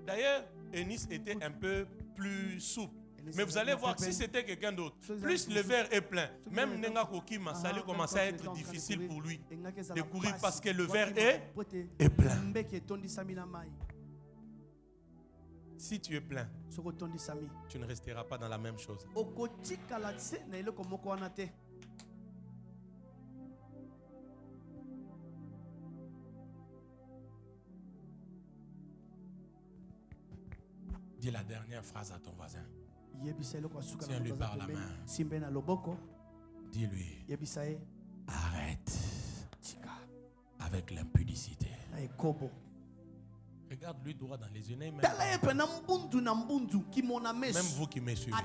D'ailleurs, Eunice était un peu plus souple. Mais vous allez voir, si c'était quelqu'un d'autre, plus le verre est plein, même Nenga Kokima, ça allait commencer à être difficile pour lui de courir parce que le verre est plein. Si tu es plein, tu ne resteras pas dans la même chose. Dis la dernière phrase à ton voisin. Tiens-lui par la main. Dis-lui, arrête avec l'impudicité. Regarde-lui droit dans les yeux. Même vous qui me suivez.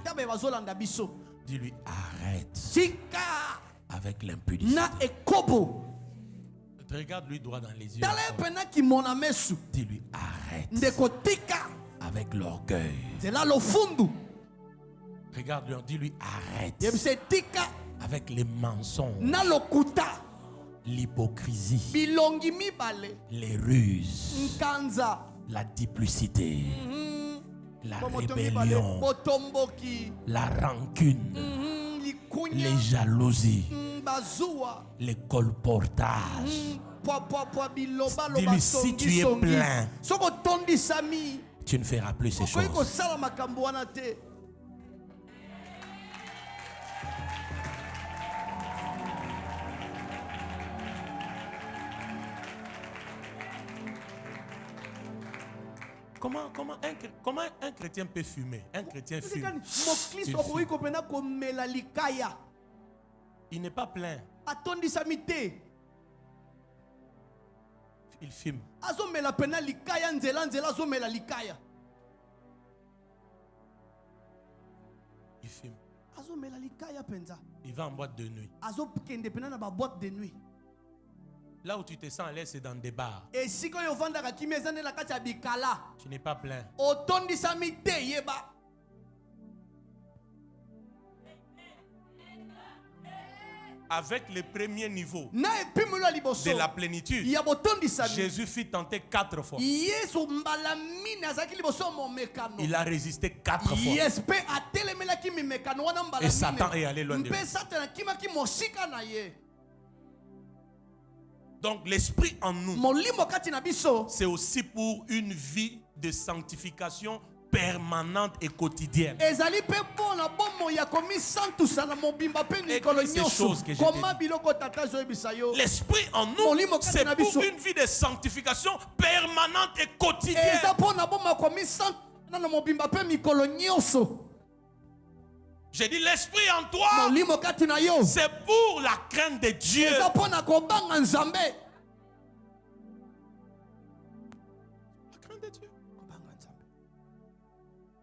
Dis-lui, arrête avec l'impudicité. Regarde-lui droit dans les yeux. Dis-lui, arrête avec l'orgueil. Regarde-lui, dis-lui, arrête avec les mensonges, l'hypocrisie, les ruses, la duplicité, la rébellion, la rancune, les jalousies, les colportages. Dis-lui, si tu es plein, tu ne feras plus ces choses. Comment un chrétien peut fumer? Un chrétien fume. Il n'est pas plein. Il fume. Il fume. Il va en boîte de nuit. Là où tu te sens à l'aise, c'est dans des bars. Tu n'es pas plein. Avec le premier niveau de la plénitude, Jésus fut tenté 4 fois. Il a résisté 4 fois. Et Satan est allé loin de lui. Donc l'esprit en nous, c'est aussi pour une vie de sanctification permanente et quotidienne. Et ces choses que j'ai dit. L'esprit en nous, c'est pour une vie de sanctification permanente et quotidienne. J'ai dit l'esprit en toi, c'est pour la crainte de Dieu. La crainte de Dieu.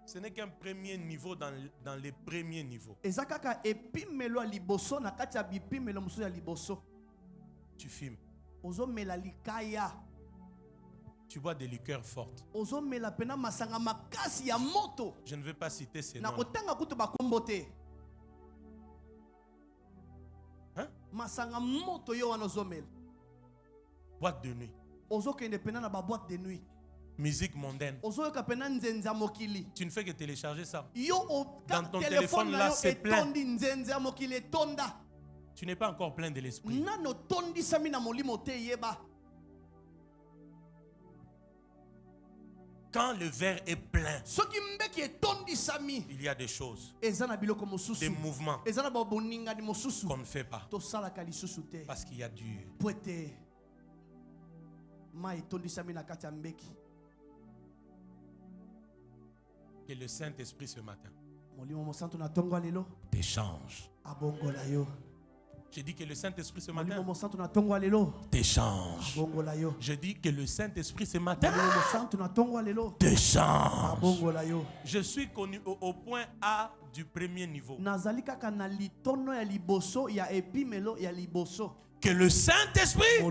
Ce n'est qu'un premier niveau dans les premiers niveaux. Tu fumes. Tu bois des liqueurs fortes. Je ne veux pas citer ces noms. Hein? Boîte de nuit. Musique mondaine. Tu ne fais que télécharger ça. Dans ton téléphone là, c'est plein. Tu n'es pas encore plein de l'esprit. Quand le verre est plein, il y a des choses, des mouvements qu'on ne fait pas. Parce qu'il y a Dieu. Que le Saint-Esprit ce matin t'échange. Je dis que le Saint-Esprit ce matin t'échange. Je dis que le Saint-Esprit ce matin t'échange. Je suis connu au point A du premier niveau. Que le Saint-Esprit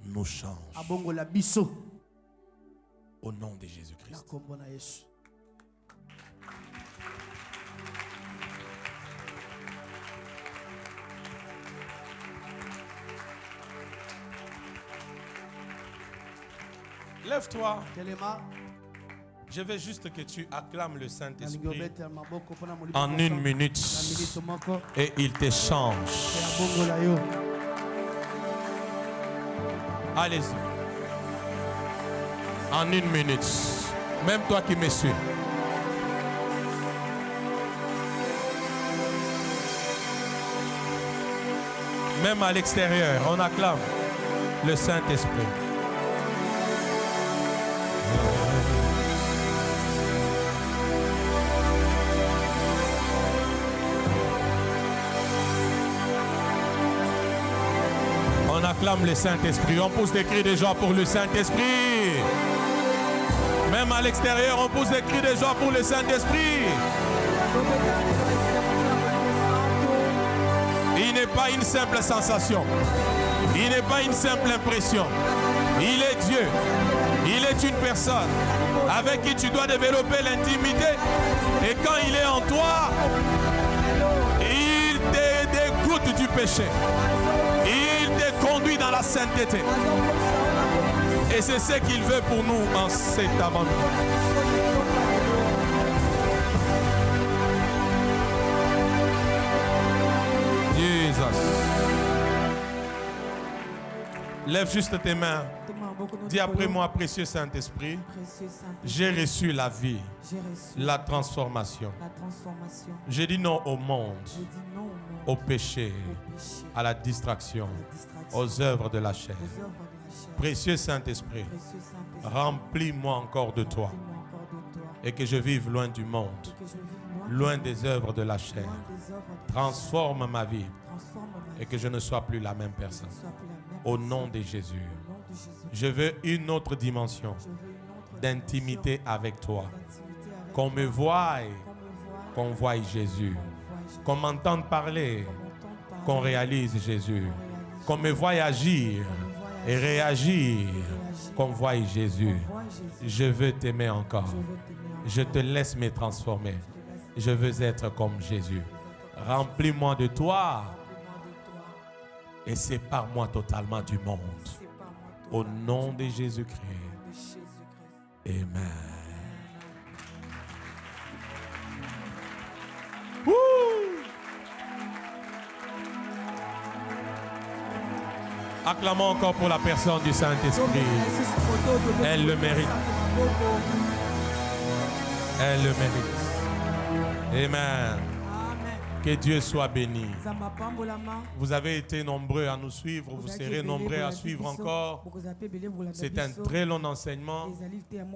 nous change. Au nom de Jésus-Christ. Lève-toi. Je veux juste que tu acclames le Saint-Esprit en 1 minute et il te change. Allez-y. En 1 minute. Même toi qui me suis. Même à l'extérieur, on acclame le Saint-Esprit. On acclame le Saint-Esprit. On pousse des cris de joie pour le Saint-Esprit. Même à l'extérieur, on pousse des cris de joie pour le Saint-Esprit. Il n'est pas une simple sensation. Il n'est pas une simple impression. Il est Dieu. Il est une personne avec qui tu dois développer l'intimité. Et quand il est en toi, il te dégoûte du péché. Il te conduit dans la sainteté. Et c'est ce qu'il veut pour nous en cet avant. Jesus. Lève juste tes mains. Dis après moi, précieux Saint-Esprit, j'ai reçu la vie, la transformation. J'ai dit non au monde, au péché, à la distraction, aux œuvres de la chair. Précieux Saint-Esprit, remplis-moi encore de toi et que je vive loin du monde, loin des œuvres de la chair. Transforme ma vie et que je ne sois plus la même personne. Au nom de Jésus, je veux une autre dimension d'intimité avec toi. Qu'on me voie, qu'on voie Jésus. Qu'on m'entende parler, qu'on réalise Jésus. Qu'on me voie agir et réagir, qu'on voie Jésus. Je veux t'aimer encore. Je te laisse me transformer. Je veux être comme Jésus. Remplis-moi de toi et sépare-moi totalement du monde. Au nom de Jésus-Christ. Amen. Woo! Acclamons encore pour la personne du Saint-Esprit. Elle le mérite. Elle le mérite. Amen. Que Dieu soit béni. Vous avez été nombreux à nous suivre. Vous serez nombreux à suivre encore. C'est un très long enseignement.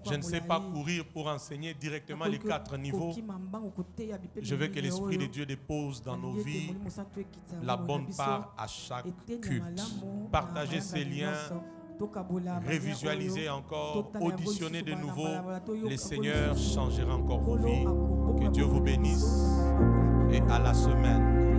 Je ne sais pas courir pour enseigner directement les 4 niveaux. Je veux que l'Esprit de Dieu dépose dans nos vies la bonne part à chaque culte. Partagez ces liens. Révisualisez encore, auditionnez de nouveau. Le Seigneur changera encore vos vies. Que Dieu vous bénisse et à la semaine.